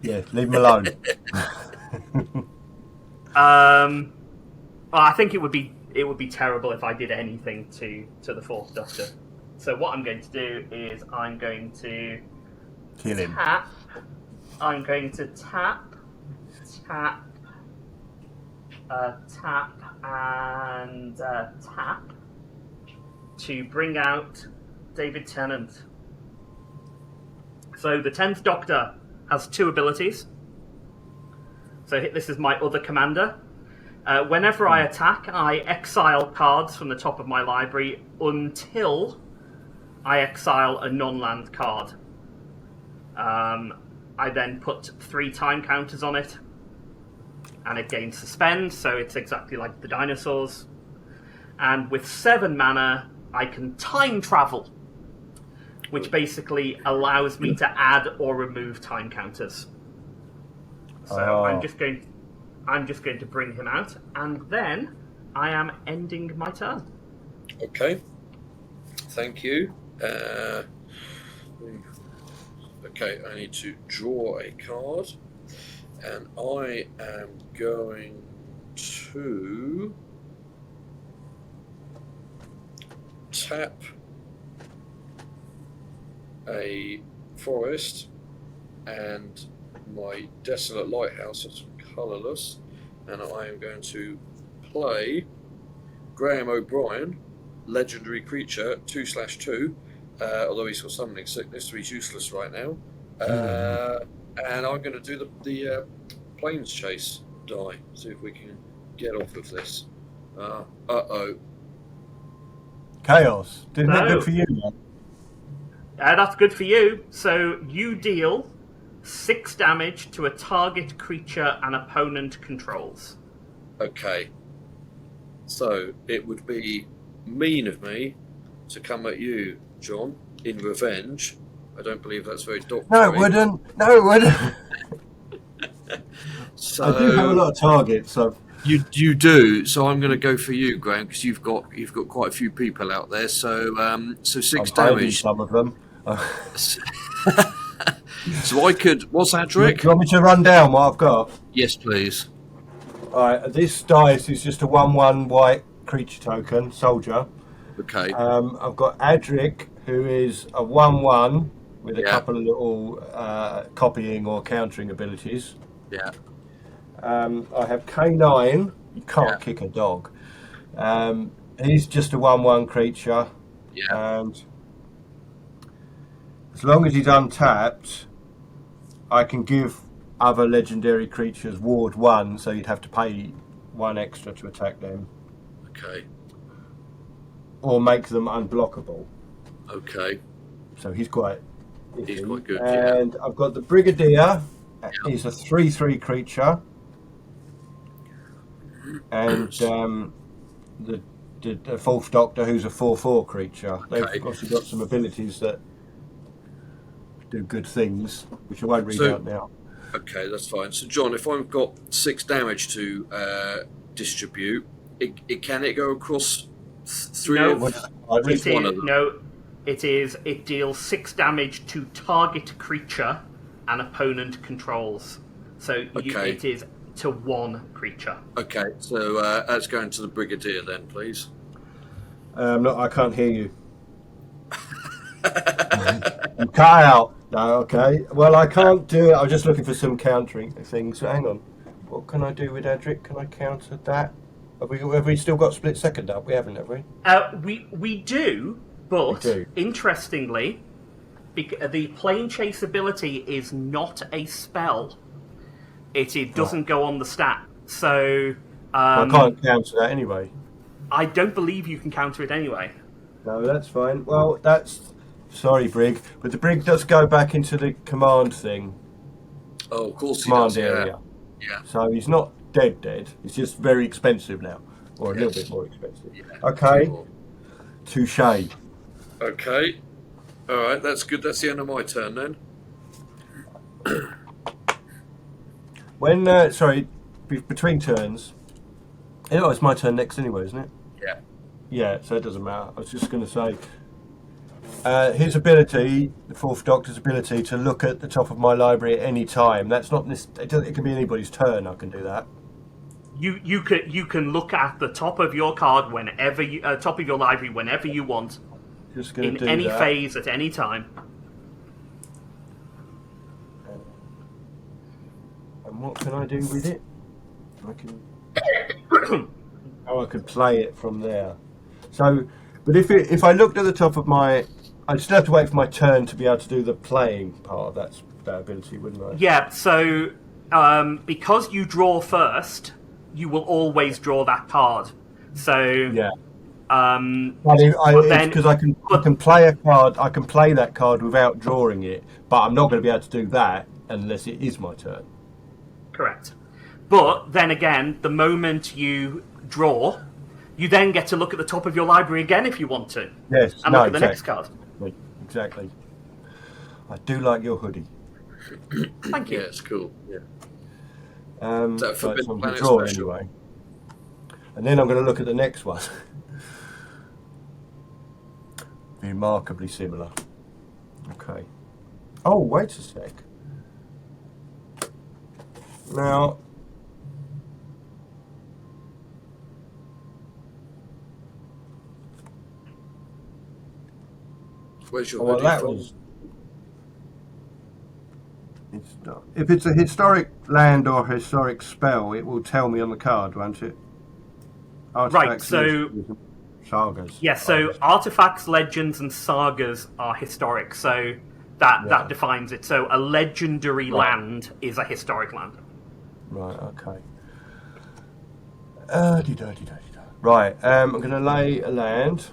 Yeah, leave him alone. Well, I think it would be terrible if I did anything to the fourth Doctor. So what I'm going to do is I'm going to Kill him. tap. I'm going to tap, and tap to bring out David Tennant. So the 10th Doctor has 2 abilities. So this is my other commander. Whenever I attack, I exile cards from the top of my library until I exile a non-land card. I then put 3 time counters on it, and it gains suspend, so it's exactly like the dinosaurs. And with 7 mana, I can time travel, which basically allows me to add or remove time counters. So I'm just going to bring him out, and then I am ending my turn. Okay. Thank you. Okay, I need to draw a card, and I am going to tap a forest and my desolate lighthouse that's colourless, and I am going to play Graham O'Brien, legendary creature, 2/2. Although he's got summoning sickness, so he's useless right now. And I'm going to do the planes chase die. See if we can get off of this. Uh-oh. Chaos. Didn't that good for you, man? That's good for you. So you deal 6 damage to a target creature an opponent controls. Okay. So it would be mean of me to come at you, John, in revenge. I don't believe that's very doctor. No, it wouldn't. No, it wouldn't. So I do have a lot of targets, so you do. So I'm going to go for you, Graham, because you've got quite a few people out there. So 6 I'm hiding damage. some of them. So I could. What's that, Do Rick? you want me to run down what I've got? Yes, please. Alright, this dice is just a 1/1 white creature token, soldier. Okay. I've got Adric, who is a 1/1 with a Yeah. couple of little copying or countering abilities. Yeah. I have K9. You can't Yeah. kick a dog. He's just a 1/1 creature. Yeah. And as long as he's untapped, I can give other legendary creatures ward 1, so you'd have to pay 1 extra to attack them. Okay. Or make them unblockable. Okay. So he's quite He's iffy. quite good, And I've got the Brigadier. He's a 3/3 creature. And the Fourth Doctor, who's a 4/4 creature. They've Okay. obviously got some abilities that do good things, which I won't read So- out now. Okay, that's fine. So, John, if I've got 6 damage to distribute, can it go across three No. of At just least one of them? No, it deals 6 damage to target creature and opponent controls. So Okay. it is to one creature. Okay, so that's going to the Brigadier then, please. I can't hear you. You cut out. No, okay. Well, I can't do it. I'm just looking for some countering things. Hang on. What can I do with Edric? Can I counter that? Have we still got split second up? We haven't, have we? We do, but We do. interestingly, the plane chase ability is not a spell. It doesn't go on the stat. So I can't counter that anyway. I don't believe you can counter it anyway. No, that's fine. Well, that's... Sorry, Brig. But the Brig does go back into the command thing. Oh, of course he Command does. area. Yeah. So he's not dead. It's just very expensive now. Or a little bit more expensive. Yeah. Okay. Sure. Touche. Okay. All right, that's good. That's the end of my turn then. When, between turns... Oh, it's my turn next anyway, isn't it? Yeah. Yeah, so it doesn't matter. I was just going to say... his ability, the Fourth Doctor's ability, to look at the top of my library at any time. That's not this. It can be anybody's turn. I can do that. You can look at the top of your card whenever you top of your library whenever you want, Just going to do in any that. phase at any time. And what can I do with it? I can. I could play it from there. So, but if I looked at the top of my, I'd still have to wait for my turn to be able to do the playing part of that ability, wouldn't I? Yeah. So because you draw first, you will always draw that card. So Yeah. but It's because I can play a card. I can play that card without drawing it, but I'm not going to be able to do that unless it is my turn. correct. But then again, the moment you draw, you then get to look at the top of your library again if you want to. Yes. And look at the next card. Exactly. I do like your hoodie. Thank you. Yeah, it's cool. Yeah. So that Forbidden I'm Planet draw special? anyway. And then I'm going to look at the next one. Remarkably similar. Okay. Oh, wait a sec. Now, Where's your well, hoodie that from? was. It's not. If it's a historic land or historic spell, it will tell me on the card, won't it? Artifacts, so- legends, sagas. Yes, so artifacts, legends, and sagas are historic, so that defines it. So a legendary land is a historic land. Right. Okay. Right. I'm going to lay a land.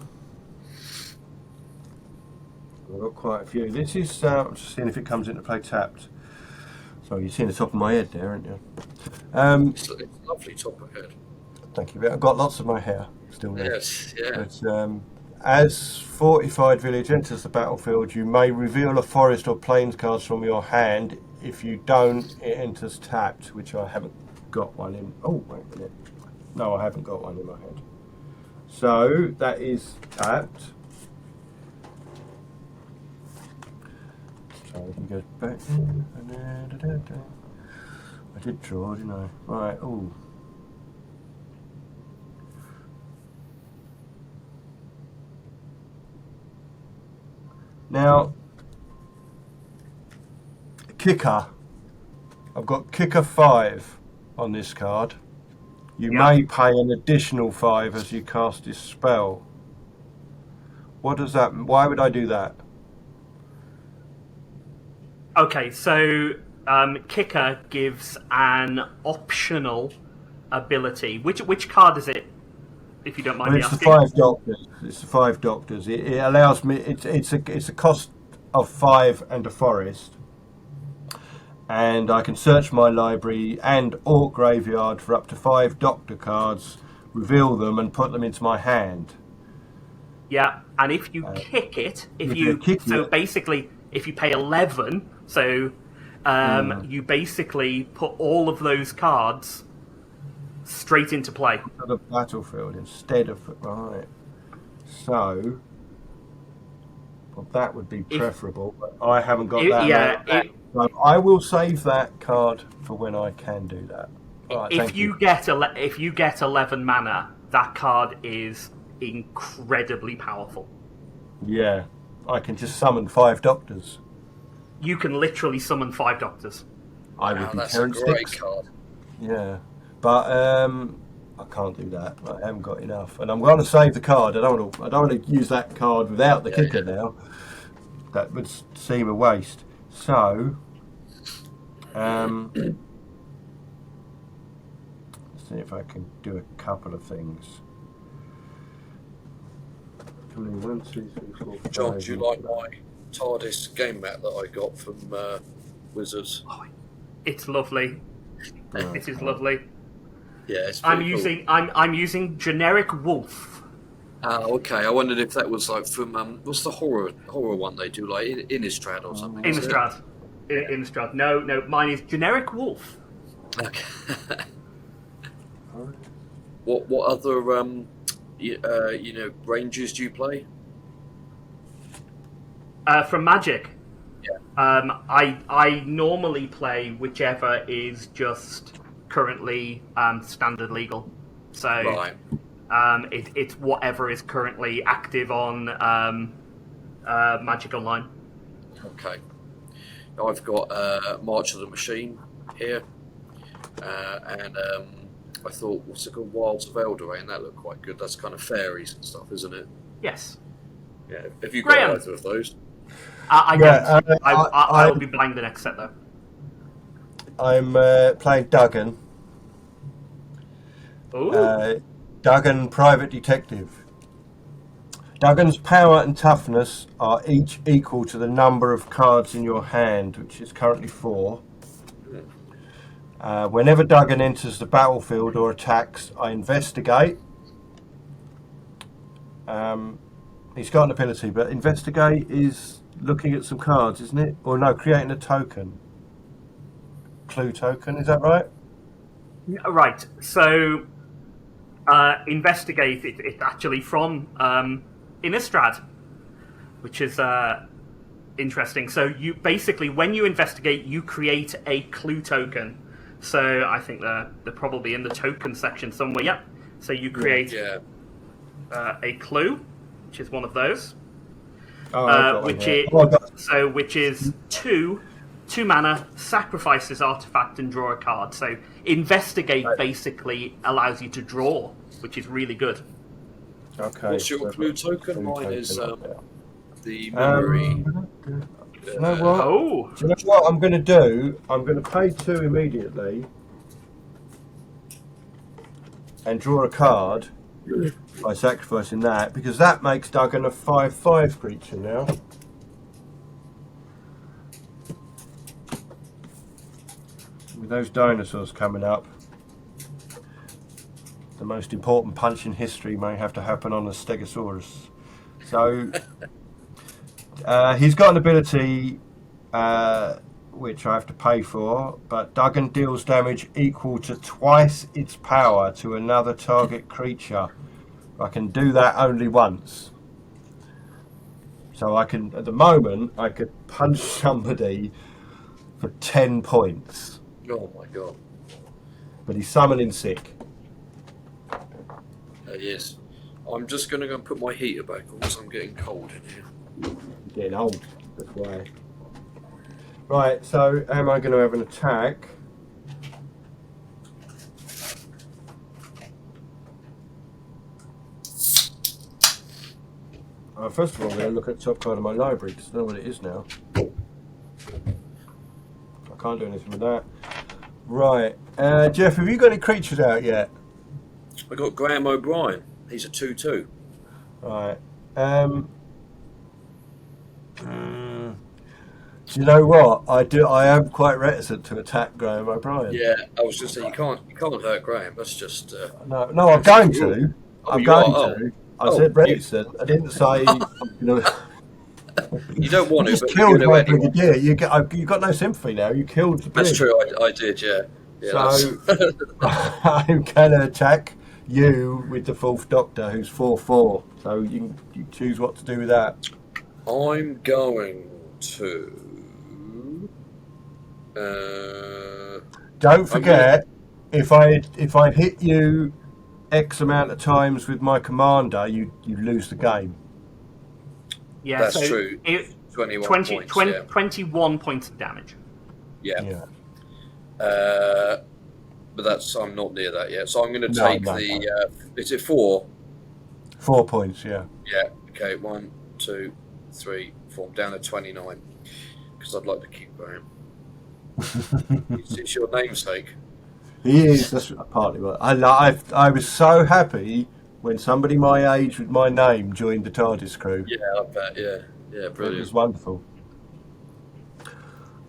I've got quite a few. This is. I'm just seeing if it comes into play tapped. Sorry, you're seeing the top of my head there, aren't you? It's a lovely top of head. Thank you. I've got lots of my hair still there. Yes, yeah. But, as fortified village enters the battlefield, you may reveal a forest or plains card from your hand. If you don't, it enters tapped, which I haven't got one in. Oh, wait a minute. No, I haven't got one in my hand. So that is tapped. So we can go back. I did draw, didn't I? Right. Oh. Now, kicker. I've got kicker 5 on this card. You may pay an additional 5 as you cast this spell. What does that? Why would I do that? Okay, so Kicker gives an optional ability. Which card is it? If you don't mind Well, me it's the asking. 5 doctors. It's the 5 doctors. It allows me. It's a cost of 5 and a forest, and I can search my library and Orc graveyard for up to 5 doctor cards, reveal them, and put them into my hand. Yeah, and if you kick it, if you kick it- basically if you pay 11, so you basically put all of those cards straight into play. To the battlefield instead of right. So, well, that would be preferable, but I haven't got that. Yeah. So I will save that card for when I can do that. Right, if you get 11 mana, that card is incredibly powerful. Yeah, I can just summon 5 doctors. You can literally summon 5 doctors. I would be that's a Terrence great Dix. card. Yeah, but I can't do that. I haven't got enough, and I'm going to save the card. I don't want to use that card without the kicker now. That would seem a waste. So, let's see if I can do a couple of things. 1, 2, 3, 4, 5. John, do you like my TARDIS game mat that I got from Wizards? Oh, it's lovely. It is lovely. Yeah, it's I'm pretty cool. I'm using generic wolf. Okay. I wondered if that was like from what's the horror one they do, like Innistrad or something? is it? Innistrad. No, mine is generic wolf. Okay. What other ranges do you play? From Magic. Yeah. I normally play whichever is just currently standard legal. So Right. it's whatever is currently active on Magic Online. Okay. I've got March of the Machine here, and I thought, what's it called, Wilds of Eldraine? That looked quite good. That's kind of fairies and stuff, isn't it? Yes. Yeah. Have you got Graham. either of those? I don't. I will be buying the next set though. I'm playing Duggan. Ooh. Duggan Private Detective. Duggan's power and toughness are each equal to the number of cards in your hand, which is currently 4. Whenever Duggan enters the battlefield or attacks, I investigate. He's got an ability, but investigate is looking at some cards, isn't it? Or no, creating a token. Clue token, is that right? Right. So, investigate. It's actually from Innistrad, which is interesting. So you basically, when you investigate, you create a clue token. So I think they're probably in the token section somewhere. Yep. So you create a clue, which is one of those. Which is 2 mana, sacrifices artifact and draw a card. So investigate basically allows you to draw, which is really good. Okay. What's your clue token? Mine is the memory. You know what? Oh. Do you know what I'm going to do? I'm going to pay 2 immediately and draw a card by sacrificing that, because that makes Duggan a 5/5 creature now. With those dinosaurs coming up, the most important punch in history may have to happen on a Stegosaurus. So he's got an ability which I have to pay for, but Duggan deals damage equal to twice its power to another target creature. I can do that only once. So I can, at the moment, I could punch somebody for 10 points. Oh my god. But he's summoning sick. Yes. I'm just going to go and put my heater back on because I'm getting cold in here. Getting old, that's why. Right, so am I going to have an attack? First of all, I'm going to look at the top card of my library because I know what it is now. I can't do anything with that. Right, Geoff, have you got any creatures out yet? I got Graham O'Brien. He's a 2/2. Right. Do you know what? I am quite reticent to attack Graham O'Brien. Yeah, I was just saying you can't hurt Graham. That's just. No, I'm going to. I'm going to. I Oh, said reticent. I didn't say. You don't want You to, just but you're killed going my to anyway. brigadier. You got no sympathy now. You killed the That's brig. true. I did. Yeah. Yeah. So I'm going to attack you with the Fourth Doctor, who's 4/4. So you choose what to do with that. I'm going to. Don't I'm gonna. forget, if I hit you X amount of times with my commander, you lose the game. Yeah, That's so true. It, 21 points. 21 points of damage. Yeah. Yeah. But I'm not near that yet. So I'm going to No, take no, the. Is it 4? 4 points. Yeah. Yeah. Okay. 1, 2, 3, 4. I'm down to 29 because I'd like to keep going. It's your namesake. He is. That's partly what I was so happy when somebody my age with my name joined the TARDIS crew. Yeah, I bet. Yeah. Yeah. It Brilliant. was wonderful.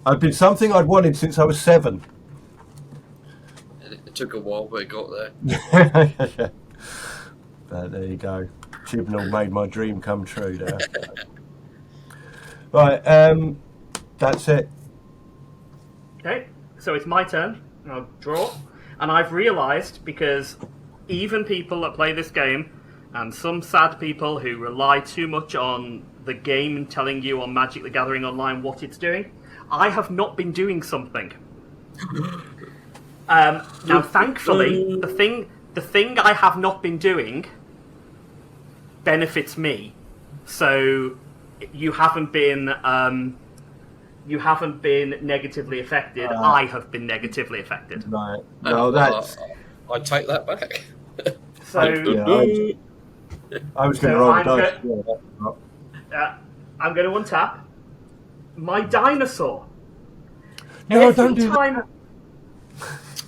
I've been something I'd wanted since I was 7. It took a while, but it got there. But there you go. Chibnall made my dream come true there. Right, that's it. Okay, so it's my turn. I'll draw. And I've realised, because even people that play this game, and some sad people who rely too much on the game and telling you on Magic the Gathering Online what it's doing, I have not been doing something. Now, thankfully, the thing I have not been doing benefits me. So you haven't been negatively affected. I have been negatively affected. Right. Well, that's. I take that back. So I was going to So roll the I'm dice. I'm going to untap my dinosaur. No, don't do that.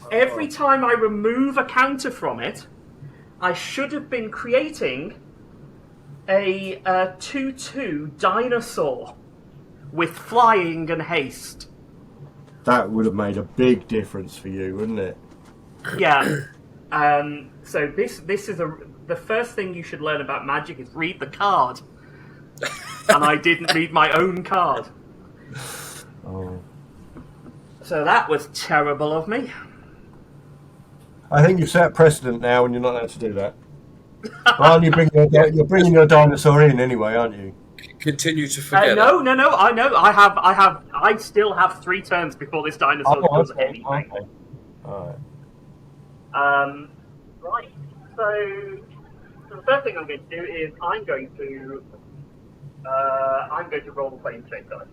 Every time I remove a counter from it, I should have been creating a 2/2 dinosaur with flying and haste. That would have made a big difference for you, wouldn't it? Yeah. So this is the first thing you should learn about Magic is read the card. And I didn't read my own card. Oh. So that was terrible of me. I think you've set precedent now, and you're not allowed to do that. Aren't you you're bringing your dinosaur in anyway, aren't you? Continue to forget. No. I know. I still have 3 turns before this dinosaur does anything. Okay. All Right. Right. So the first thing I'm going to do is I'm going to roll the flame shape dice.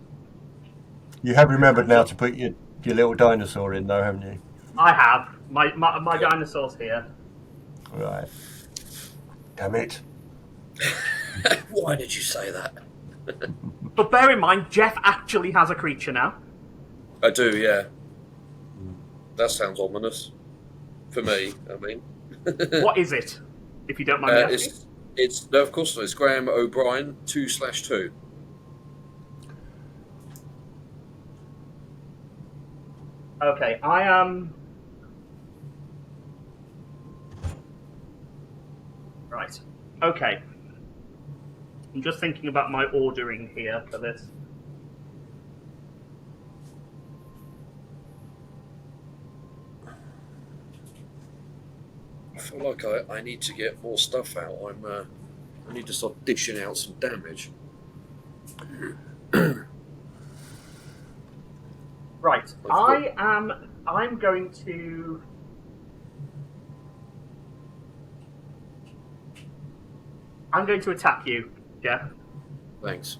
You have remembered now to put your little dinosaur in, though, haven't you? I have my dinosaur's here. Right. Damn it. Why did you say that? But bear in mind, Geoff actually has a creature now. I do, yeah. That sounds ominous. For me, I mean. What is it, if you don't mind me asking? It's no, of course not. It's Graham O'Brien 2/2. Okay, I am. Right. Okay. I'm just thinking about my ordering here for this. I feel like I need to get more stuff out. I need to start dishing out some damage. Right. I'm going to. I'm going to attack you, Geoff. Thanks.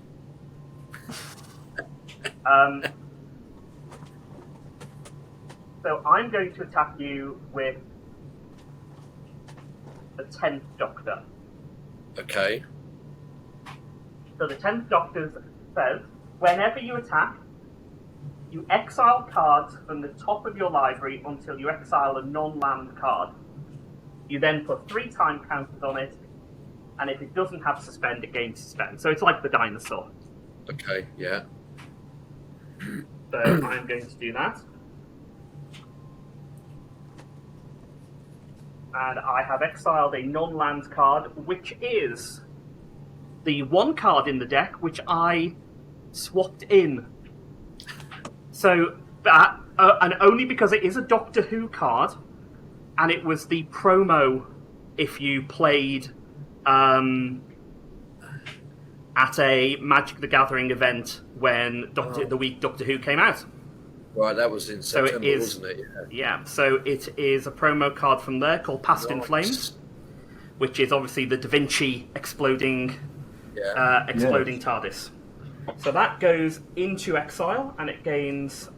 So I'm going to attack you with the 10th Doctor. Okay. So the 10th Doctor says, whenever you attack, you exile cards from the top of your library until you exile a non-land card. You then put 3 time counters on it, and if it doesn't have suspend, it gains suspend. So it's like the dinosaur. Okay, yeah. So I'm going to do that. And I have exiled a non-land card, which is the one card in the deck which I swapped in. So that, and only because it is a Doctor Who card, and it was the promo if you played at a Magic the Gathering event when the week Doctor Who came out. Right, that was in September, wasn't it? Yeah, so it is a promo card from there called Past in Flames, which is obviously the Da Vinci exploding TARDIS. So that goes into exile, and it gains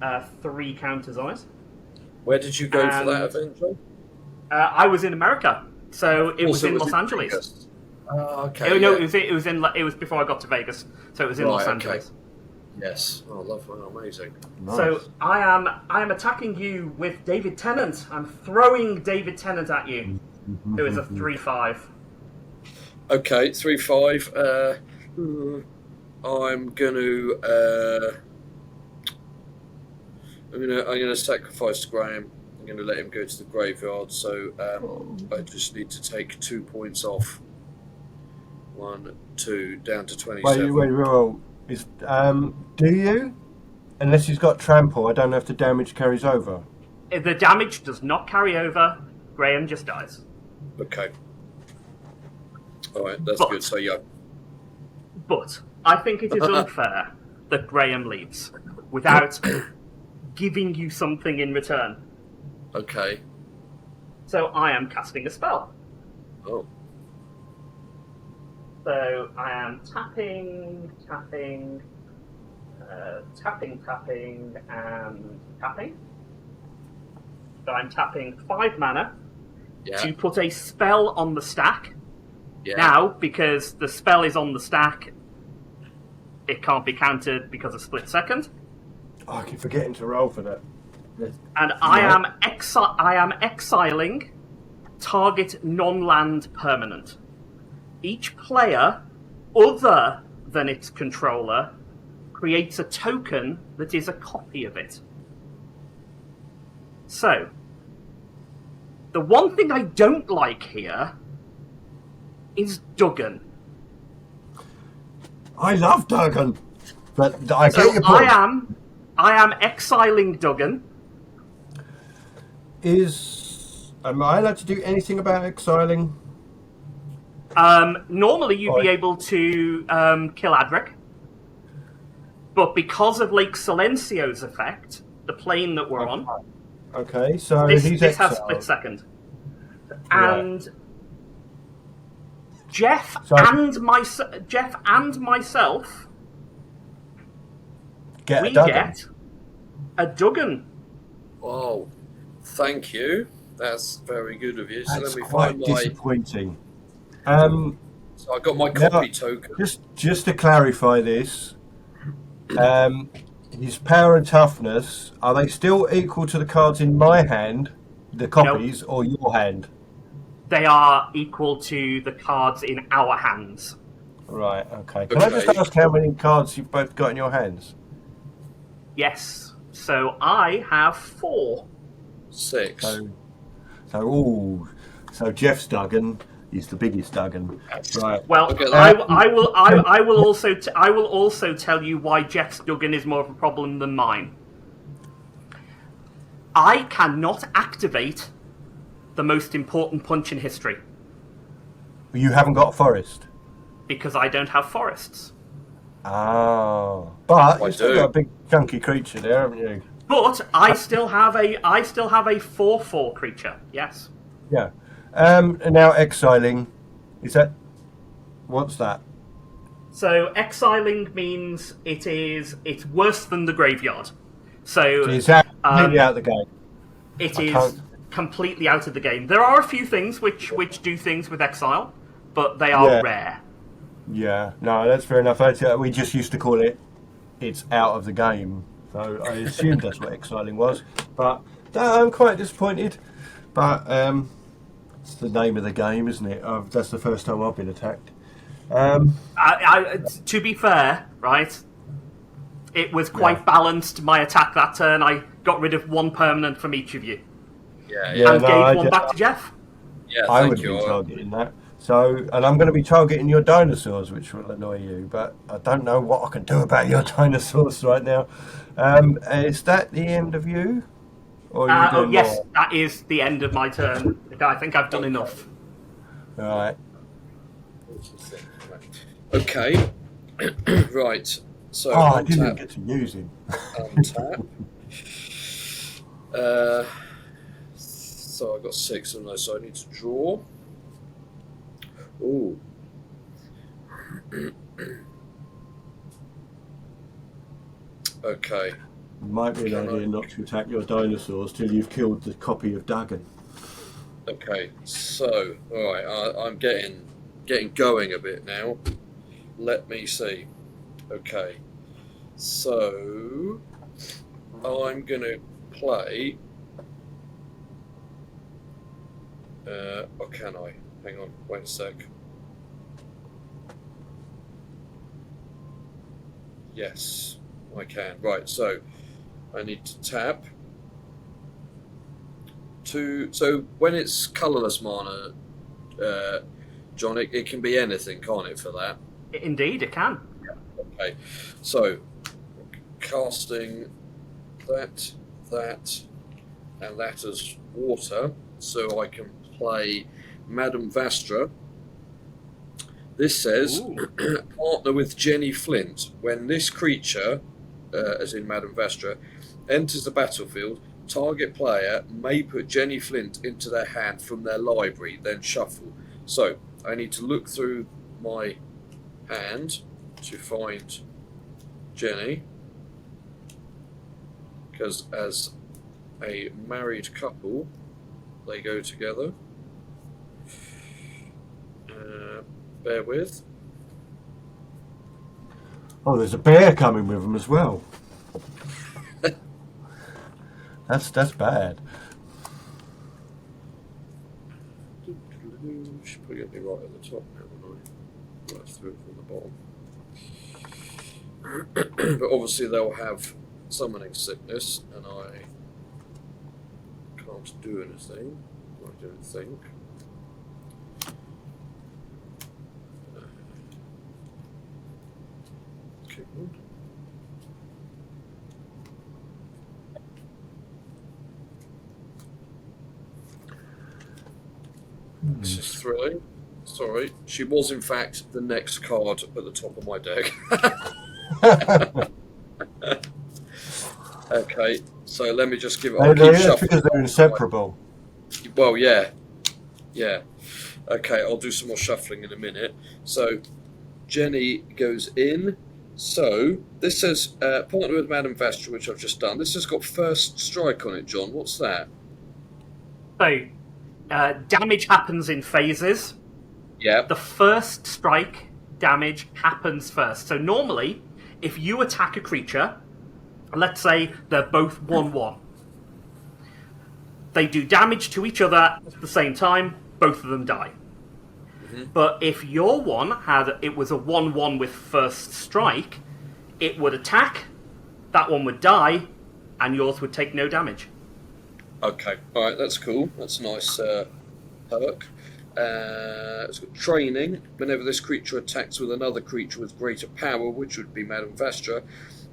3 counters on it. Where did you go for that event, John? I was in America, so it was in Los Angeles. Vegas? Okay. No, it was before I got to Vegas, so it was in Los Angeles. Yes. Oh, lovely, amazing. Nice. So I am attacking you with David Tennant. I'm throwing David Tennant at you, who is a 3/5. Okay, 3/5. I'm gonna sacrifice Graham. I'm gonna let him go to the graveyard. So I just need to take 2 points off. 1, 2, down to 27. Wait. Do you? Unless he's got trample, I don't know if the damage carries over. If the damage does not carry over, Graham just dies. Okay. All right, that's good. So yeah. But I think it is unfair that Graham leaves without giving you something in return. Okay. So I am casting a spell. Oh. So I am tapping, and tapping. So I'm tapping 5 mana to put a spell on the stack. Yeah. Now, because the spell is on the stack, it can't be countered because of split second. Oh, I keep forgetting to roll for that. And I am exiling target non-land permanent. Each player, other than its controller, creates a token that is a copy of it. So, the one thing I don't like here is Duggan. I love Duggan, but I get your point. I am exiling Duggan. Am I allowed to do anything about exiling? Normally you'd be able to kill Adric, but because of Lake Silencio's effect, the plane that we're on. Okay, so this has split second, and Geoff and myself get a Duggan. Oh, thank you. That's very good of you. So That's let me quite find disappointing. So I got my copy token. Just to clarify this, his power and toughness, are they still equal to the cards in my hand, the copies, or your hand? They are equal to the cards in our hands. Right, okay. Can I just ask how many cards you've both got in your hands? Yes. So I have 4. 6. So Geoff's Duggan is the biggest Duggan. Right. Well, I will also tell you why Geoff's Duggan is more of a problem than mine. I cannot activate the most important punch in history. You haven't got a forest? Because I don't have forests. Oh. But you've still got a big chunky creature there, haven't you? But I still have a 4/4 creature, yes. Yeah. And now exiling, what's that? So exiling means it's worse than the graveyard. So it's completely out of the game. It is completely out of the game. There are a few things which do things with exile, but they are rare. Yeah, no, that's fair enough. We just used to call it's out of the game. So I assumed that's what exiling was. But I'm quite disappointed. But it's the name of the game, isn't it? That's the first time I've been attacked. To be fair, right, it was quite balanced, my attack that turn. I got rid of 1 permanent from each of you. Yeah. And gave 1 back to Geoff. Yeah, I would be targeting that. So, and I'm going to be targeting your dinosaurs, which will annoy you, but I don't know what I can do about your dinosaurs right now. Is that the end of you? Or are you Oh doing yes, more? that is the end of my turn. I think I've done enough. Right. Okay. Right. So Oh, I didn't even untap, get to use him. untap. So I've got 6 of those, so I need to draw. Ooh. Okay. Might be an Can idea I? not to attack your dinosaurs till you've killed the copy of Duggan. Okay. So, all right. I'm getting going a bit now. Let me see. Okay. So I'm gonna play. Or can I? Hang on. Wait a sec. Yes, I can. Right. So I need to tap. So when it's colourless mana, John, it can be anything, can't it? For that. Indeed, it can. Okay. So casting that, and that as water, so I can play Madame Vastra. This says Ooh. partner with Jenny Flint. When this creature, as in Madame Vastra, enters the battlefield, target player may put Jenny Flint into their hand from their library, then shuffle. So I need to look through my hand to find Jenny, because as a married couple, they go together. Bear with. Oh, there's a bear coming with them as well. That's bad. Should probably get me right at the top now, wouldn't I? Right through from the bottom. But obviously they'll have summoning sickness, and I can't do anything. I don't think. Okay, good. This is thrilling. Sorry, she was in fact the next card at the top of my deck. Okay, so let me just give it. I'll keep That's shuffling. because they're inseparable. Well, yeah. Okay, I'll do some more shuffling in a minute. So Jenny goes in. So this says partner with Madame Vastra, which I've just done. This has got first strike on it, John. What's that? So, damage happens in phases. Yeah. The first strike damage happens first. So normally, if you attack a creature, let's say they're both 1/1. They do damage to each other at the same time, both of them die. Mm-hmm. But if your one it was a 1/1 with first strike, it would attack, that one would die, and yours would take no damage. Okay, all right, that's cool. That's a nice perk. It's got training. Whenever this creature attacks with another creature with greater power, which would be Madame Vastra,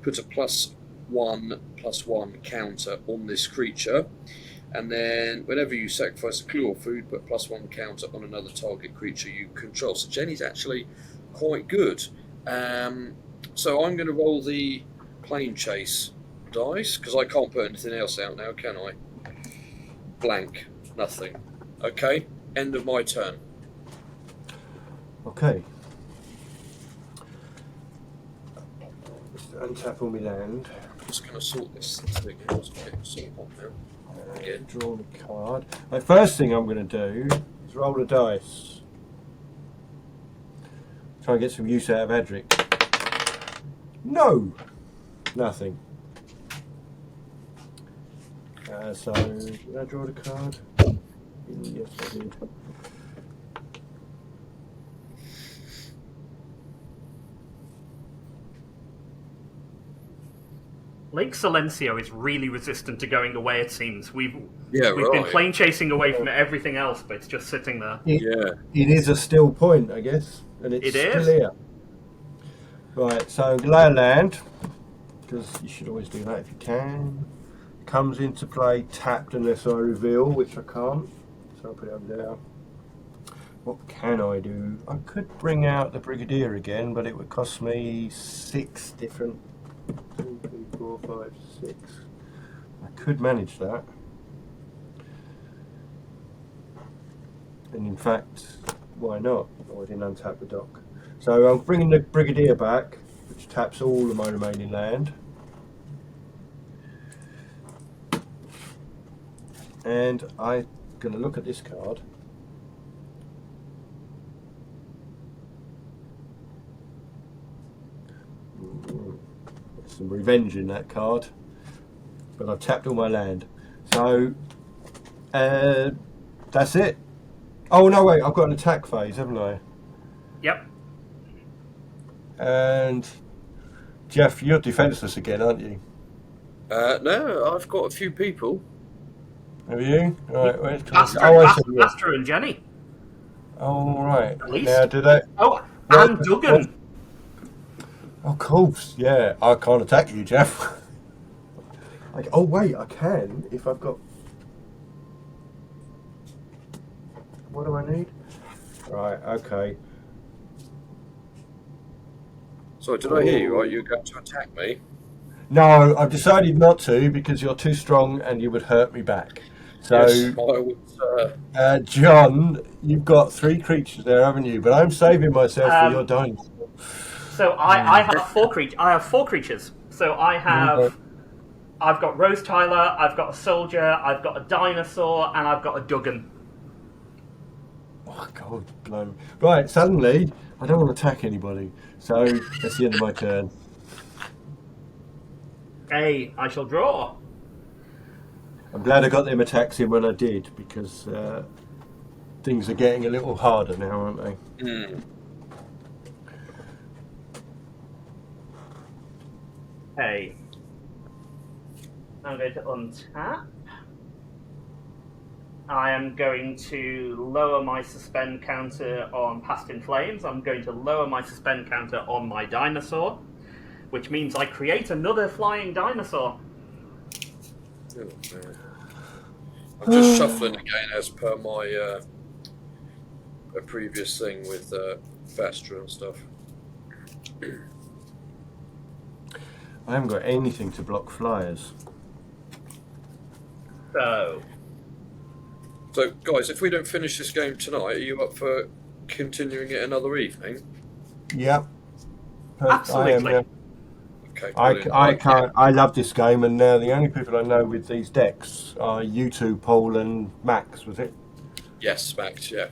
put a +1/+1 counter on this creature. And then whenever you sacrifice a clue or food, put +1 counter on another target creature you control. So Jenny's actually quite good. So I'm going to roll the plane chase dice, because I can't put anything else out now, can I? Blank. Nothing. Okay, end of my turn. Okay. Just untap all my land. I'm just going to sort this thing out. It's getting so hot now. Again. Draw the card. The first thing I'm going to do is roll the dice. Try and get some use out of Adric. No! Nothing. So, did I draw the card? Yes, I did. Lake Silencio is really resistant to going away, it seems. We've right. been plane chasing away from everything else, but it's just sitting there. It is a still point, I guess, and it's It still is. here. Right, so lay of land, because you should always do that if you can. Comes into play tapped unless I reveal, which I can't. So I'll put it over there. What can I do? I could bring out the Brigadier again, but it would cost me 6 different... 2, 3, 4, 5, 6. I could manage that. And in fact, why not? Oh, I didn't untap the dock. So I'm bringing the Brigadier back, which taps all of my remaining land. And I'm going to look at this card. There's some revenge in that card. But I've tapped all my land. So, that's it. Oh, no, wait, I've got an attack phase, haven't I? Yep. And, Geoff, you're defenceless again, aren't you? No, I've got a few people. Have you? Right, where's Astra and Jenny. Oh, right. At least. Now, do they... Oh, and Duggan. Of course, yeah. I can't attack you, Geoff. Oh, wait, I can if I've got... What do I need? Right, okay. So did I hear you? Are you going to attack me? No, I've decided not to because you're too strong and you would hurt me back. So, yes, I would, John, you've got 3 creatures there, haven't you? But I'm saving myself for your dinosaur. So I have 4 creatures. I have 4 creatures. So I have... I've got Rose Tyler, I've got a soldier, I've got a dinosaur, and I've got a Duggan. Oh, God, blow me. Right, suddenly, I don't want to attack anybody. So, that's the end of my turn. Hey, I shall draw. I'm glad I got them attacks in when I did, because things are getting a little harder now, aren't they? Mm. Hey. I'm going to untap. I am going to lower my suspend counter on Past in Flames. I'm going to lower my suspend counter on my dinosaur, which means I create another flying dinosaur. Oh, man. I'm just shuffling again as per my a previous thing with Vastra and stuff. I haven't got anything to block flyers. So, guys, if we don't finish this game tonight, are you up for continuing it another evening? Yep. Absolutely. I am, Okay. I can't. I love this game, and now the only people I know with these decks are you two, Paul and Max. Was it? Yes, Max. Yeah.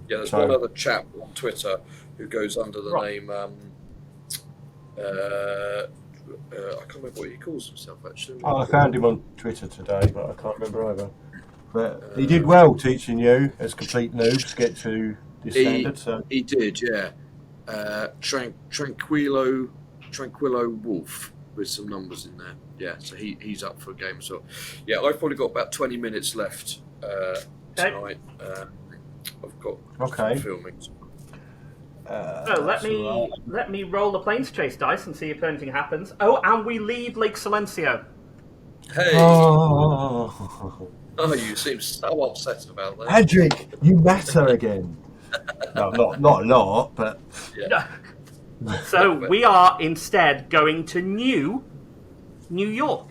Yeah. There's So- one other chap on Twitter who goes under the name. I can't remember what he calls himself actually. Oh, I found him on Twitter today, but I can't remember either. But he did well teaching you as complete noobs get to this standard. So He did, yeah. Tranquillo Wolf with some numbers in there. Yeah, so he's up for a game. So, yeah, I've probably got about 20 minutes left tonight. I've got filming. So let me roll the planes chase dice and see if anything happens. Oh, and we leave Lake Silencio. Hey! Oh, you seem so upset about that. Adric, you matter again. No, not a lot, but Yeah. So we are instead going to New York.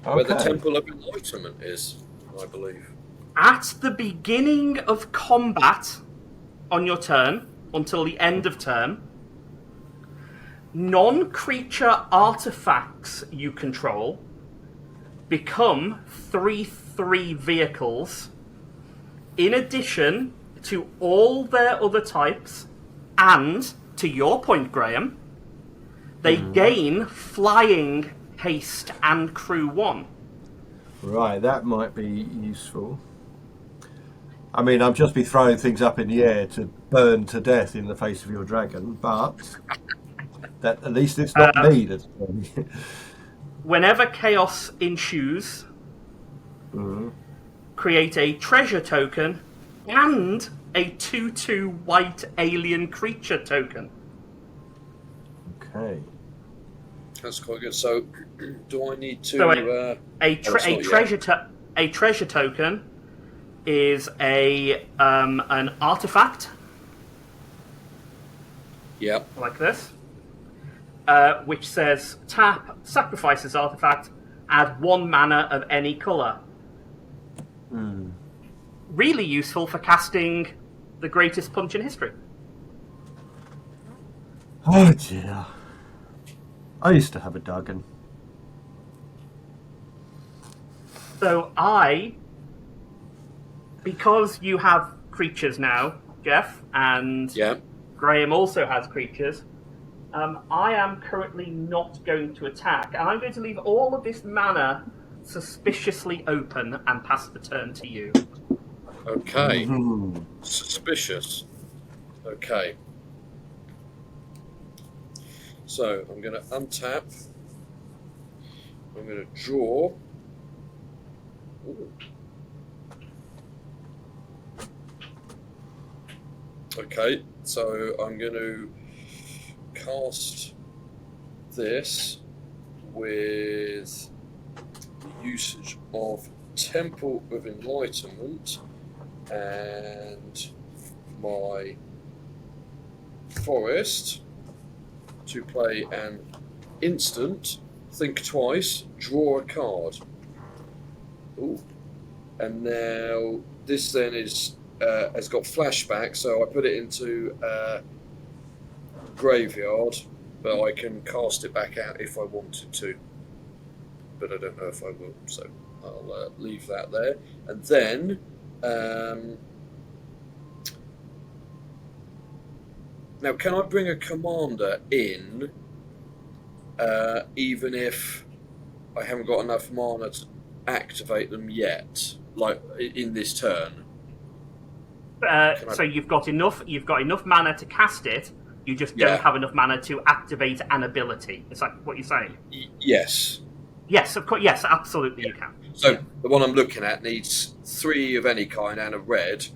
Where the Temple of Enlightenment is, I believe. At the beginning of combat on your turn, until the end of turn, non-creature artifacts you control become 3/3 vehicles, in addition to all their other types, and, to your point, Graham, they gain flying, haste, and crew 1. Right, that might be useful. I mean, I'll just be throwing things up in the air to burn to death in the face of your dragon, but that at least it's not me that's whenever chaos ensues, create a treasure token and a 2/2 white alien creature token. Okay. That's quite good. So, do I need to? So a treasure token is an artifact Yep. like this, which says tap, sacrifice this artifact, add 1 mana of any color. Really useful for casting the greatest punch in history. Oh dear. I used to have a Duggan. So because you have creatures now, Geoff, and Yeah. Graham also has creatures, I am currently not going to attack, and I'm going to leave all of this mana suspiciously open and pass the turn to you. Okay. Suspicious. Okay. So I'm going to untap. I'm going to draw. Ooh. Okay, so I'm going to cast this with usage of Temple of Enlightenment and my forest to play an instant, think twice, draw a card. Ooh. And now this then is has got flashback, so I put it into graveyard, but I can cast it back out if I wanted to. But I don't know if I will, so I'll leave that there. And then now, can I bring a commander in even if I haven't got enough mana to activate them yet, like in this turn? So you've got enough mana to cast it. You just don't have enough mana to activate an ability. Is that what you're saying? Yes. Yes, of course. Yes, absolutely, you can. So the one I'm looking at needs 3 of any kind and a red,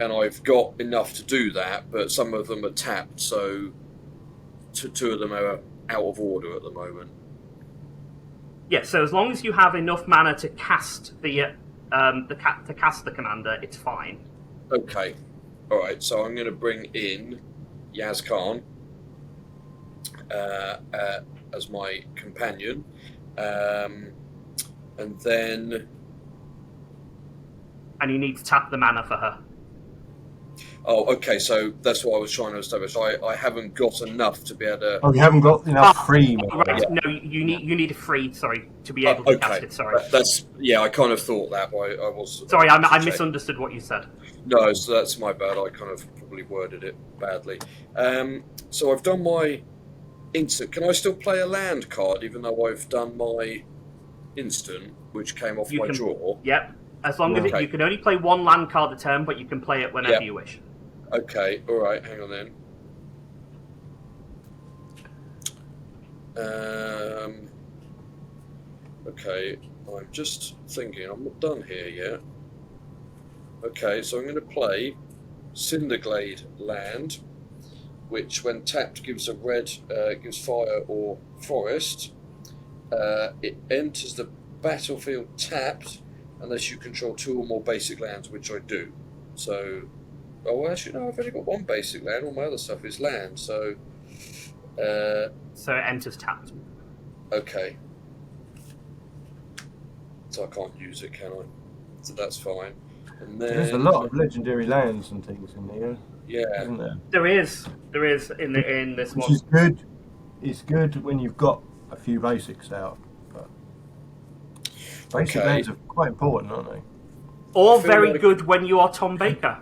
and I've got enough to do that. But some of them are tapped, so 2 of them are out of order at the moment. Yeah. So as long as you have enough mana to cast the commander, it's fine. Okay. All right. So I'm going to bring in Yaz Khan as my companion. And then... And you need to tap the mana for her. Oh, okay, so that's what I was trying to establish. I haven't got enough to be able to... Oh, you haven't got enough free mana. Right, yeah. No, you need a free, to be able to cast it, sorry. Yeah, I kind of thought that, but I was... Sorry, I misunderstood what you said. No, so that's my bad. I kind of probably worded it badly. So I've done my instant. Can I still play a land card, even though I've done my instant, which came off my draw? Yep. As long as you can only play 1 land card a turn, but you can play it whenever you wish. Okay, alright, hang on then. Okay, I'm just thinking, I'm not done here yet. Okay, so I'm going to play Cinderglade land, which when tapped gives a red, gives fire or forest. It enters the battlefield tapped unless you control 2 or more basic lands, which I do. So, oh, actually, no, I've only got 1 basic land. All my other stuff is land, so... So it enters tapped. Okay. So I can't use it, can I? So that's fine. And then... There's a lot of legendary lands and things in here. Yeah. Isn't there? There is in this one. Which is good. It's good when you've got a few basics out. But basic lands are quite important, aren't they? Or very good when you are Tom Baker.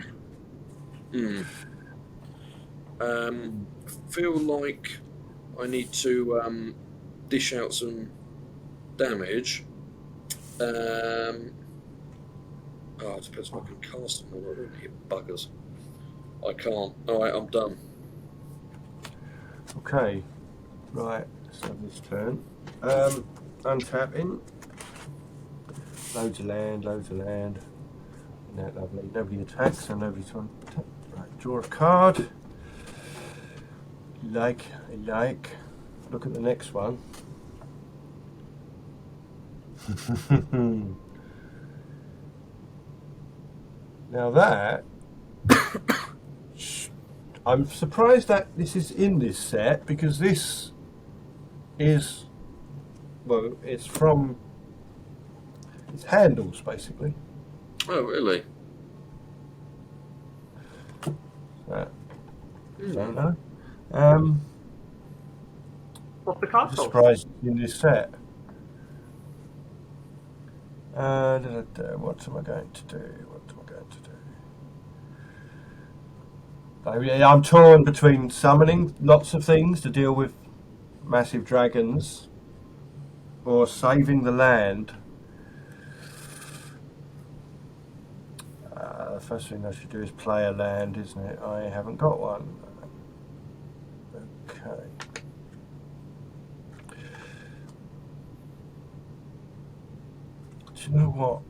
Feel like I need to dish out some damage. It depends if I can cast them or not. You buggers. I can't. Alright, I'm done. Okay. Right, let's have this turn. untapping. Loads of land, loads of land. Isn't that lovely? Nobody attacks, so nobody's on. Right, draw a card. I like. Look at the next one. Now that I'm surprised that this is in this set, because this is, well, it's handles basically. Oh, really? Don't know. What's the card called? Surprised it's in this set. What am I going to do? I'm torn between summoning lots of things to deal with massive dragons or saving the land. The first thing I should do is play a land, isn't it? I haven't got one. Okay. Do you know what?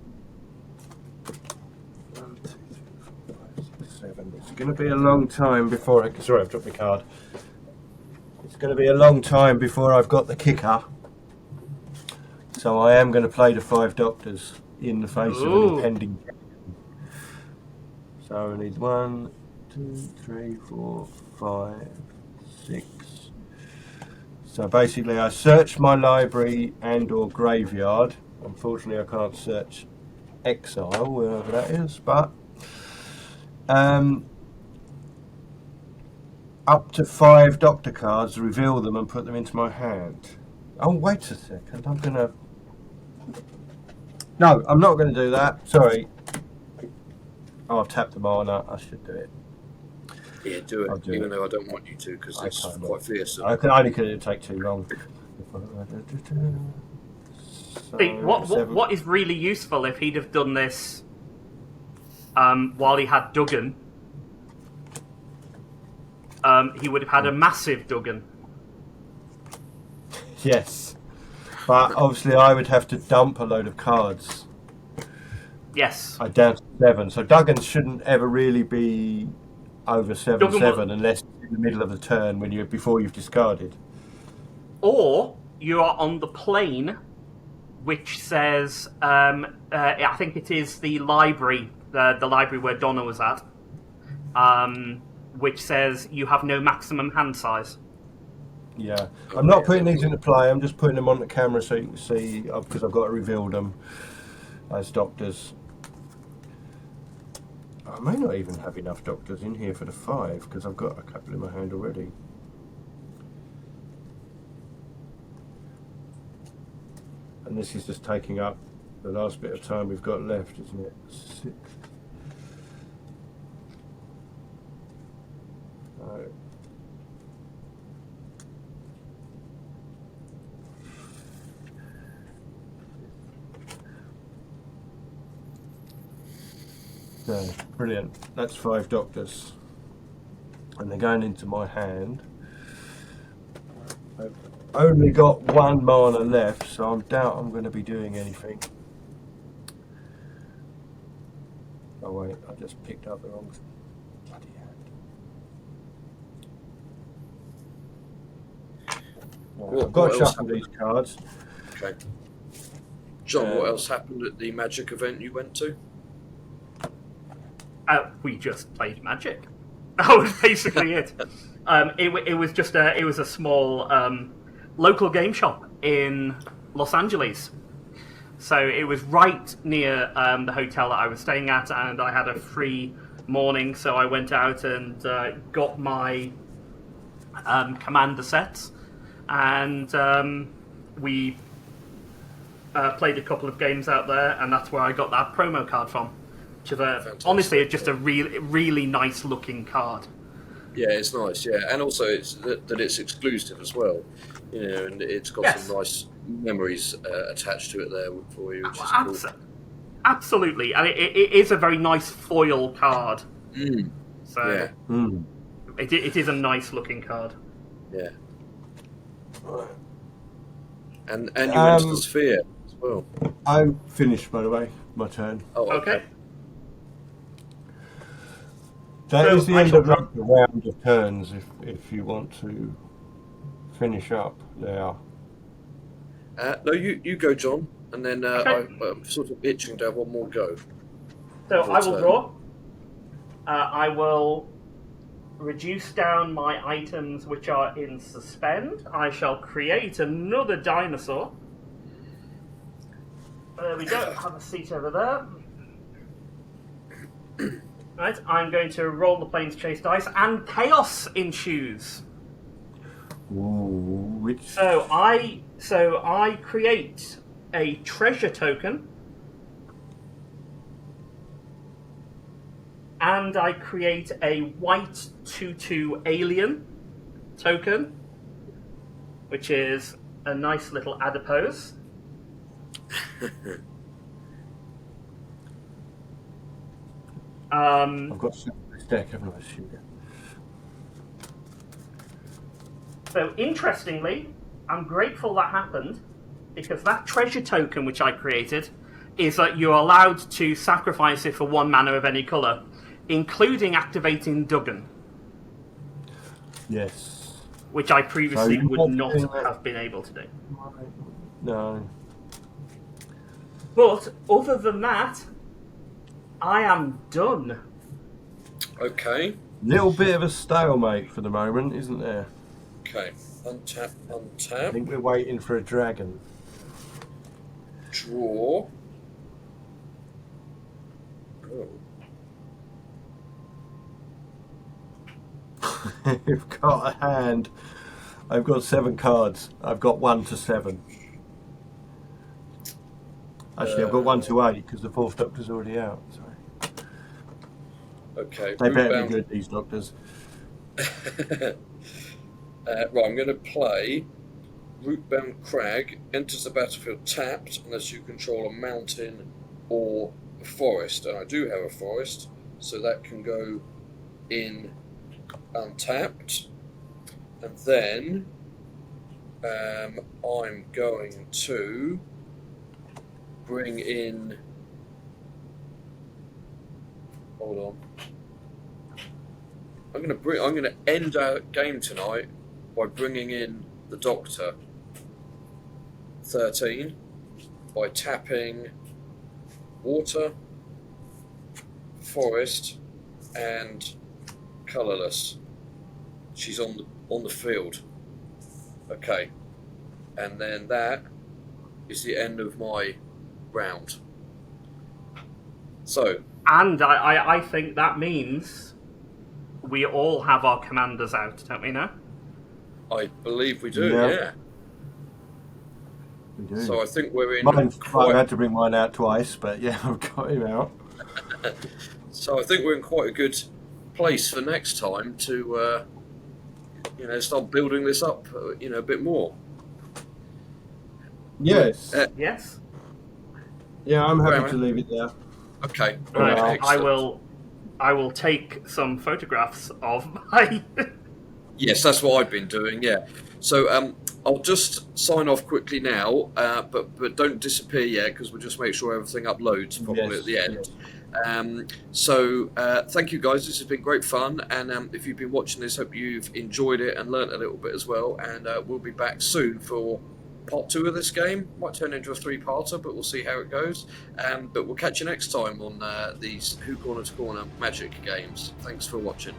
1, 2, 3, 4, 5, 6, 7. It's going to be a long time before sorry, I've dropped my card. It's going to be a long time before I've got the kicker. So I am going to play the 5 doctors in the face of an impending. So I need 1, 2, 3, 4, 5, 6. So basically I searched my library and or graveyard. Unfortunately I can't search exile, wherever that is, but up to 5 doctor cards, reveal them and put them into my hand. Oh, wait a second, No, I'm not going to do that, sorry. Oh, I've tapped the mana, I should do it. Yeah, do it, even though I don't want you to, because it's quite fierce. Only because it would take too long. See, what is really useful if he'd have done this while he had Duggan, he would have had a massive Duggan. Yes, but obviously I would have to dump a load of cards. Yes. I down to 7, so Duggan shouldn't ever really be over 7/7 unless it's in the middle of the turn before you've discarded. Or you are on the plane, which says, I think it is the library, the library where Donna was at, which says you have no maximum hand size. Yeah, I'm not putting these into play. I'm just putting them on the camera so you can see, because I've got to reveal them as doctors. I may not even have enough doctors in here for the 5 because I've got a couple in my hand already. And this is just taking up the last bit of time we've got left, isn't it? 6. No. No, brilliant. That's 5 doctors. And they're going into my hand. I've only got 1 mana left, so I doubt I'm going to be doing anything. Oh wait, I just picked up the wrong bloody hand. Right, I've got to shuffle these cards. Okay. John, what else happened at the Magic event you went to? We just played Magic. That was basically it. It was just a small local game shop in Los Angeles. So it was right near the hotel that I was staying at, and I had a free morning, so I went out and got my commander sets, and we played a couple of games out there, and that's where I got that promo card from. Which is honestly, it's just a really nice looking card. Yeah, it's nice. Yeah, and also it's that it's exclusive as well. You know, and it's got some nice memories attached to it there for you, which is cool. Absolutely, and it is a very nice foil card. So it is a nice looking card. Yeah. And you went to the sphere as well. I'm finished, by the way. My turn. Oh, Okay. That So is the I end shall of the round of turns. If you want to finish up now. No, you go, John, and then Okay. I'm sort of itching to have one more go. So Your I will turn. draw. I will reduce down my items which are in suspend. I shall create another dinosaur. There we go. Have a seat over there. Right, I'm going to roll the planes chase dice, and chaos ensues. Ooh, which So I create a treasure token, and I create a white 2/2 alien token, which is a nice little adipose. I've got this deck, haven't I? Shoot. So interestingly, I'm grateful that happened, because that treasure token which I created is that you're allowed to sacrifice it for 1 mana of any colour, including activating Duggan, Yes. which I previously you would have not to- have been able to do. No. But other than that, I am done. Okay. Little bit of a stalemate for the moment, isn't there? Okay. Untap, I untap. think we're waiting for a dragon. Draw. Oh. You've got a hand. I've got 7 cards. I've got 1 to 7. Actually, I've got 1 to 8 because the 4th Doctor's already out. Sorry. Okay. They better Rootbound. be good, these Doctors. Right, I'm going to play Rootbound Crag. Enters the battlefield tapped unless you control a mountain or a forest. And I do have a forest, so that can go in untapped. And then I'm going to bring in. Hold on. I'm going to end our game tonight by bringing in the Doctor. 13 by tapping water, forest, and colourless. She's on the field. Okay, and then that is the end of my round. So, And I think that means we all have our commanders out, don't we now? I believe we do, Yeah. yeah. We do. So I think we're in. I had to bring mine out twice, but yeah, I've got him out. So I think we're in quite a good place for next time to, start building this up, a bit more. Yes. Yes. Yeah, I'm happy Right. to leave it there. Okay. Right. Well, I will take some photographs of my. Yes, that's what I've been doing. Yeah. So I'll just sign off quickly now, but don't disappear yet because we'll just make sure everything uploads properly at the end. Yes. Thank you guys. This has been great fun, and if you've been watching this, hope you've enjoyed it and learnt a little bit as well. And we'll be back soon for part 2 of this game. Might turn into a 3-parter, but we'll see how it goes. But we'll catch you next time on these Who Corner to Corner Magic games. Thanks for watching.